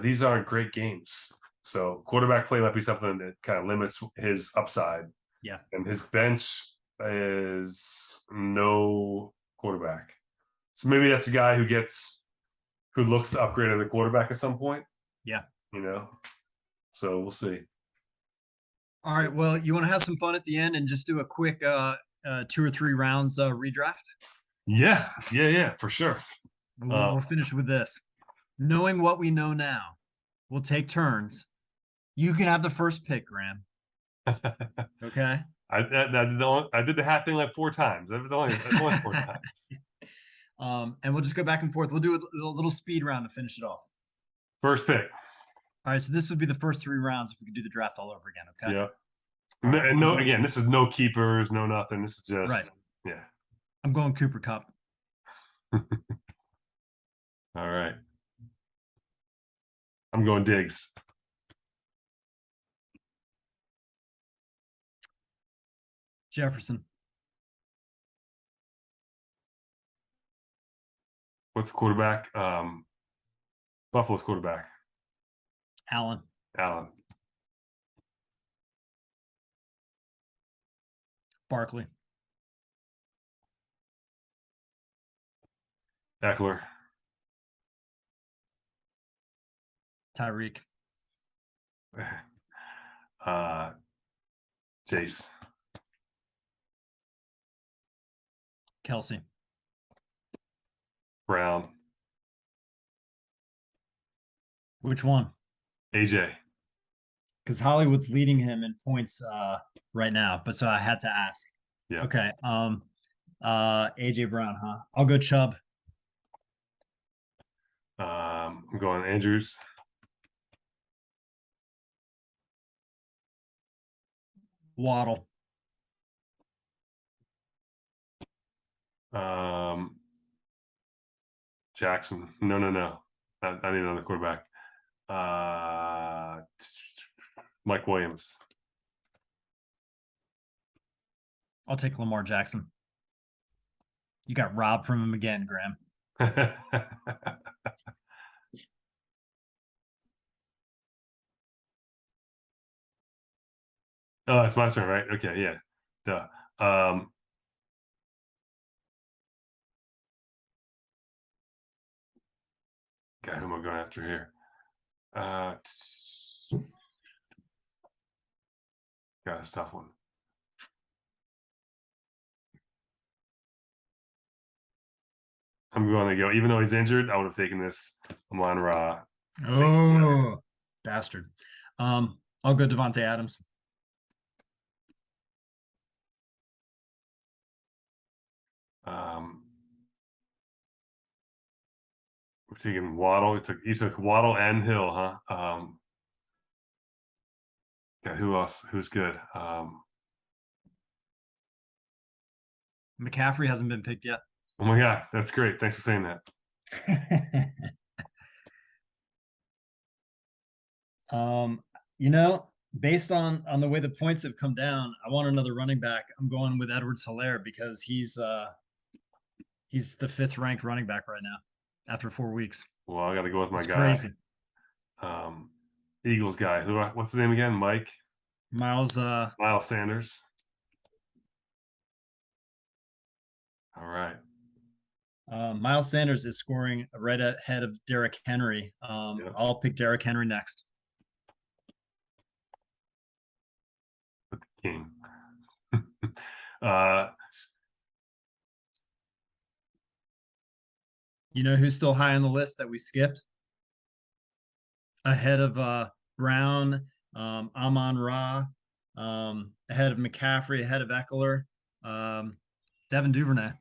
These aren't great games. So quarterback play might be something that kind of limits his upside. Yeah. And his bench is no quarterback. So maybe that's a guy who looks to upgrade as a quarterback at some point. Yeah. So we'll see. All right. Well, you want to have some fun at the end and just do a quick 2 or 3 rounds redraft? Yeah, for sure. We'll finish with this. Knowing what we know now, we'll take turns. You can have the first pick, Graham. Okay. I did the hat thing like 4 times. It was only 4 times. And we'll just go back and forth. We'll do a little speed round to finish it off. First pick. All right. So this would be the first 3 rounds if we could do the draft all over again. Okay. Yeah. No, again, this is no keepers, no nothing. This is just right. Yeah. I'm going Cooper Cup. All right. I'm going Diggs. Jefferson. What's the quarterback? Buffalo's quarterback. Allen. Barkley. Eckler. Tyreek. Chase. Kelsey. Brown. Which one? AJ. Because Hollywood's leading him in points right now, but so I had to ask. Yeah. Okay. AJ Brown, huh? I'll go Chubb. I'm going Andrews. Waddle. Jackson. No. I need another quarterback. Mike Williams. I'll take Lamar Jackson. You got robbed from him again, Graham. Oh, it's my turn, right? Okay, yeah. Duh. God, who am I going after here? God, it's a tough one. I'm going to go, even though he's injured, I would have taken this Amon-Ra. Oh, bastard. I'll go Devontae Adams. We're taking Waddle. You took Waddle and Hill, huh? Yeah, who else? Who's good? McCaffrey hasn't been picked yet. Oh my God, that's great. Thanks for saying that. Based on the way the points have come down, I want another running back. I'm going with Edwards-Helaire because he's the 5th ranked running back right now after 4 weeks. Well, I got to go with my It's guy. crazy. Eagles guy. What's his name again? Mike? Miles Sanders. All right. Miles Sanders is scoring right ahead of Derrick Henry. Yeah. I'll pick Derrick Henry next. With the king. You know who's still high on the list that we skipped? Ahead of Brown, Amon-Ra, ahead of McCaffrey, ahead of Eckler, Devin Duvernay.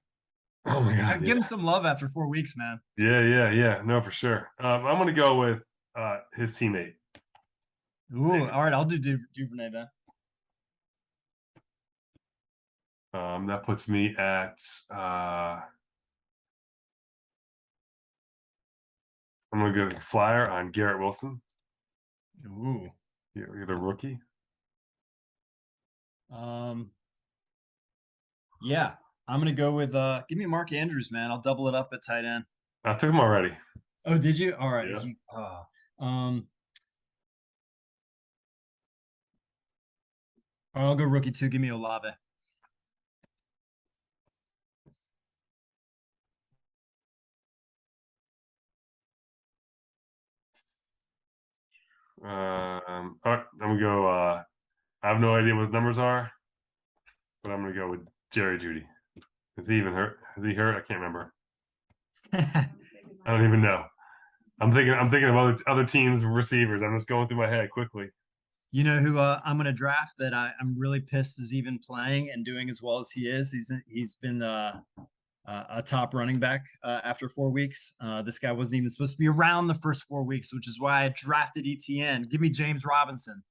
Oh my God! Give him some love after 4 weeks, man. Yeah. No, for sure. I'm going to go with his teammate. Ooh, all right. I'll do Duvernay then. That puts me at. I'm going to go flyer on Garrett Wilson. Ooh. You're the rookie. Yeah, I'm gonna go with give me Mark Andrews, man. I'll double it up at tight end. I took him already. Oh, did you? All right. Yeah. I'll go rookie 2. Give me Olave. All right, I'm gonna go. I have no idea what his numbers are, but I'm gonna go with Jerry Jeudy. Is he even hurt? Is he hurt? I can't remember. I don't even know. I'm thinking of other teams' receivers. I'm just going through my head quickly. You know who I'm going to draft that I'm really pissed is even playing and doing as well as he is. He's been a top running back after 4 weeks. This guy wasn't even supposed to be around the first 4 weeks, which is why I drafted ETN. Give me James Robinson.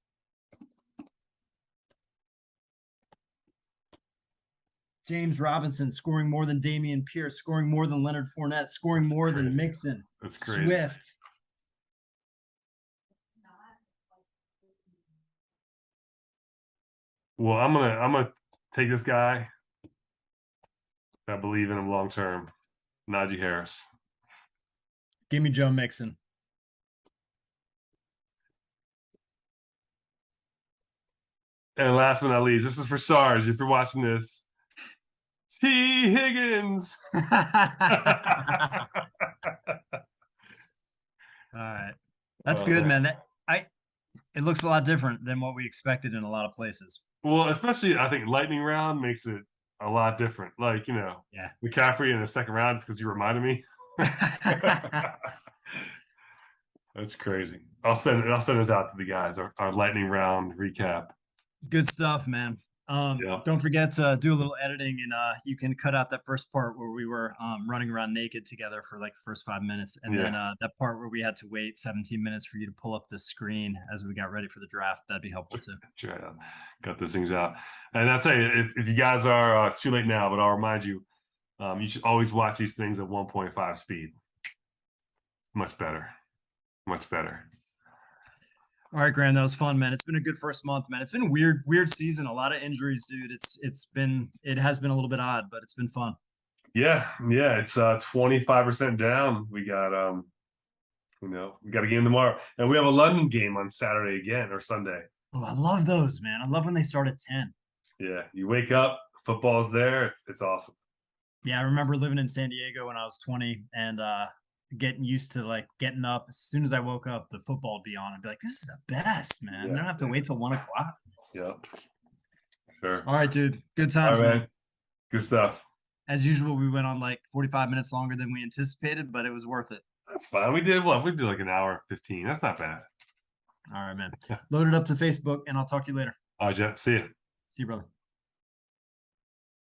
James Robinson scoring more than Dameon Pierce, scoring more than Leonard Fournette, scoring more than Mixon. That's crazy. Swift. Well, I'm gonna take this guy. I believe in him long term. Najee Harris. Give me Joe Mixon. And last but not least, this is for Sarge. If you're watching this, T. Higgins. All right, that's good, man. It looks a lot different than what we expected in a lot of places. Well, especially I think lightning round makes it a lot different. Like, Yeah. McCaffrey in the second round is because you reminded me. That's crazy. I'll send this out to the guys, our lightning round recap. Good stuff, man. Yeah. Don't forget to do a little editing, and you can cut out that first part where we were running around naked together for like the first 5 minutes, and then Yeah. that part where we had to wait 17 minutes for you to pull up the screen as we got ready for the draft. That'd be helpful too. Try to cut those things out. And I'll tell you, if you guys are, it's too late now, but I'll remind you, you should always watch these things at 1.5 speed. Much better. Much better. All right, Graham, that was fun, man. It's been a good first month, man. It's been a weird season. A lot of injuries, dude. It has been a little bit odd, but it's been fun. Yeah, it's 25% down. We got we got a game tomorrow. And we have a London game on Saturday again, or Sunday. Oh, I love those, man. I love when they start at 10. Yeah, you wake up, football's there. It's awesome. Yeah, I remember living in San Diego when I was 20 and getting used to like getting up. As soon as I woke up, the football would be on. I'd be like, this is the best, man. Yeah. I don't have to wait till 1 o'clock. Yep. Sure. All right, dude. Good All times, right, man. good stuff. As usual, we went on like 45 minutes longer than we anticipated, but it was worth it. That's fine. We did what? We did like an hour 15. That's not bad. All right, man. Load it up to Facebook, and I'll talk to you later. All right, Jet. See you. See you, brother.